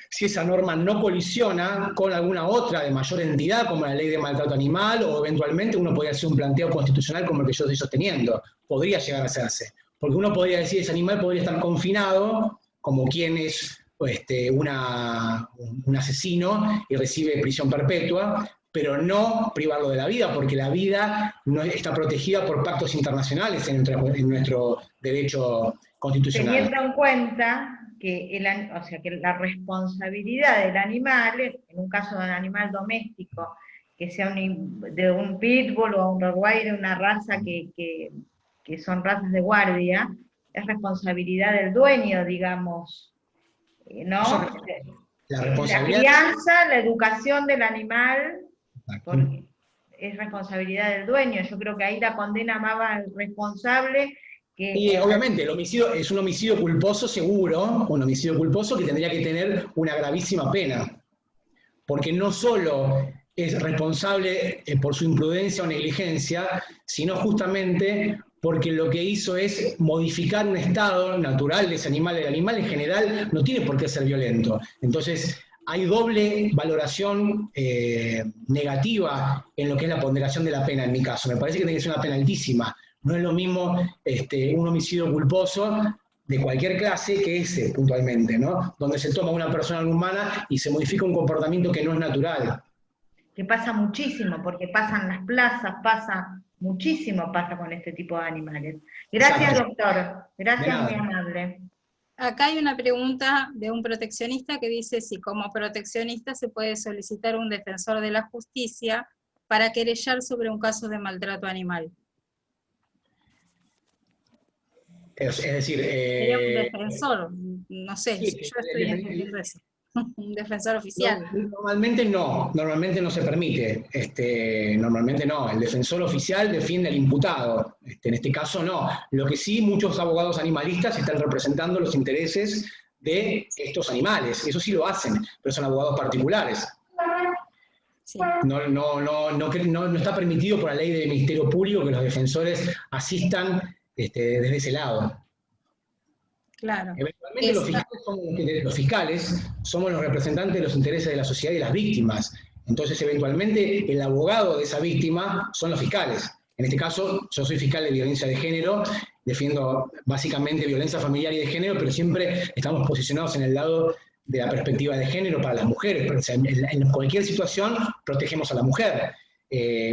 si esa norma no colisiona con alguna otra de mayor entidad, como la ley de maltrato animal, o eventualmente uno podría hacer un planteo constitucional como el que yo estoy sosteniendo. Podría llegar a hacerse. Porque uno podría decir, ese animal podría estar confinado, como quien es un asesino y recibe prisión perpetua, pero no privarlo de la vida, porque la vida no está protegida por pactos internacionales en nuestro derecho constitucional. Teniendo en cuenta que, que la responsabilidad del animal, en un caso de un animal doméstico, que sea de un pitbull o un rottweiler, una raza que son razas de guardia, es responsabilidad del dueño, digamos, ¿no? La responsabilidad... La crianza, la educación del animal, porque es responsabilidad del dueño. Yo creo que ahí la condena más va al responsable. Y obviamente el homicidio es un homicidio culposo seguro, un homicidio culposo que tendría que tener una gravísima pena, porque no solo es responsable por su imprudencia o negligencia, sino justamente porque lo que hizo es modificar un estado natural de ese animal. El animal en general no tiene por qué ser violento. Entonces, hay doble valoración negativa en lo que es la ponderación de la pena en mi caso. Me parece que tiene que ser una pena altísima. No es lo mismo un homicidio culposo de cualquier clase que ese puntualmente, ¿no? Donde se toma una persona humana y se modifica un comportamiento que no es natural. Que pasa muchísimo, porque pasan las plazas, muchísimo pasa con este tipo de animales. Gracias, Exacto. Doctor. Gracias, muy amable. Acá hay una pregunta de un proteccionista que dice si como proteccionista se puede solicitar un defensor de la justicia para querellar sobre un caso de maltrato animal. Es decir... Sería un defensor, no sé, sí, yo estoy entendiendo eso. Un defensor oficial. Normalmente no se permite. Normalmente no. El defensor oficial defiende al imputado. En este caso no. Lo que sí, muchos abogados animalistas están representando los intereses de estos animales. Eso sí lo hacen, pero son abogados particulares. Sí. No está permitido por la ley del Ministerio Público que los defensores asistan desde ese lado. Claro. Eventualmente los fiscales somos los representantes de los intereses de la sociedad y de las víctimas. Entonces, eventualmente, el abogado de esa víctima son los fiscales. En este caso, yo soy fiscal de violencia de género, defiendo básicamente violencia familiar y de género, pero siempre estamos posicionados en el lado de la perspectiva de género para las mujeres. O sea, en cualquier situación protegemos a la mujer.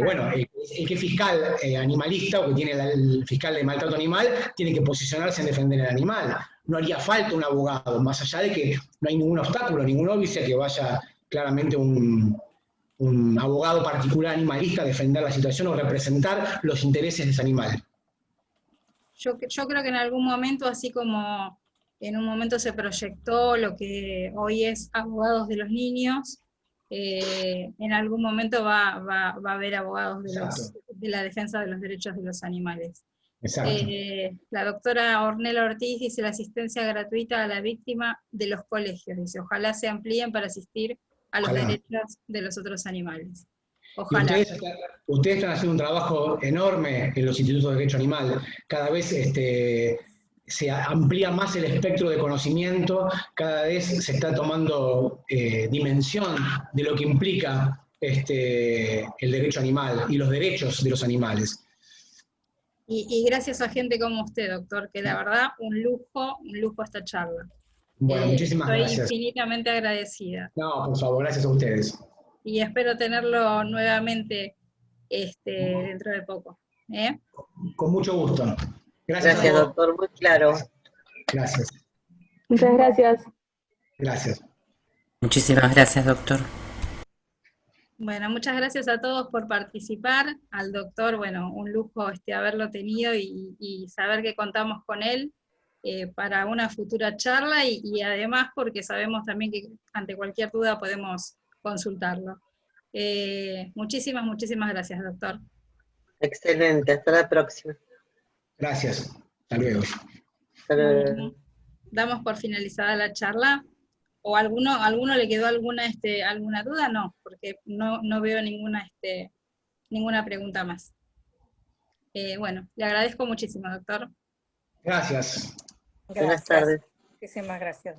Bueno, el que es fiscal animalista o que tiene el fiscal de maltrato animal tiene que posicionarse en defender al animal. No haría falta un abogado, más allá de que no hay ningún obstáculo, ningún óbice que vaya claramente un abogado particular animalista a defender la situación o representar los intereses de ese animal. Yo creo que en algún momento, así como en un momento se proyectó lo que hoy es Abogados de los Niños, en algún momento va a haber abogados de la defensa de los derechos de los animales. La doctora Ornella Ortiz dice la asistencia gratuita a la víctima de los colegios, dice, ojalá se amplíen para asistir a los derechos de los otros animales. Ojalá. Ustedes están haciendo un trabajo enorme en los institutos de derecho animal. Cada vez se amplía más el espectro de conocimiento, cada vez se está tomando dimensión de lo que implica el derecho animal y los derechos de los animales. Y gracias a gente como usted, doctor, que la verdad, un lujo esta charla. Bueno, muchísimas gracias. Estoy infinitamente agradecida. No, por favor, gracias a ustedes. Y espero tenerlo nuevamente dentro de poco. Con mucho gusto. Gracias, doctor, muy claro. Gracias. Muchas gracias. Gracias. Muchísimas gracias, doctor. Bueno, muchas gracias a todos por participar. Al doctor, bueno, un lujo haberlo tenido y saber que contamos con él. para una futura charla y además porque sabemos también que ante cualquier duda podemos consultarlo. Muchísimas, muchísimas gracias, doctor. Excelente, hasta la próxima. Gracias, hasta luego. Hasta luego. Bueno, damos por finalizada la charla. ¿O alguno le quedó alguna duda? No, porque no veo ninguna pregunta más. Bueno, le agradezco muchísimo, doctor. Gracias. Buenas tardes. Muchísimas gracias.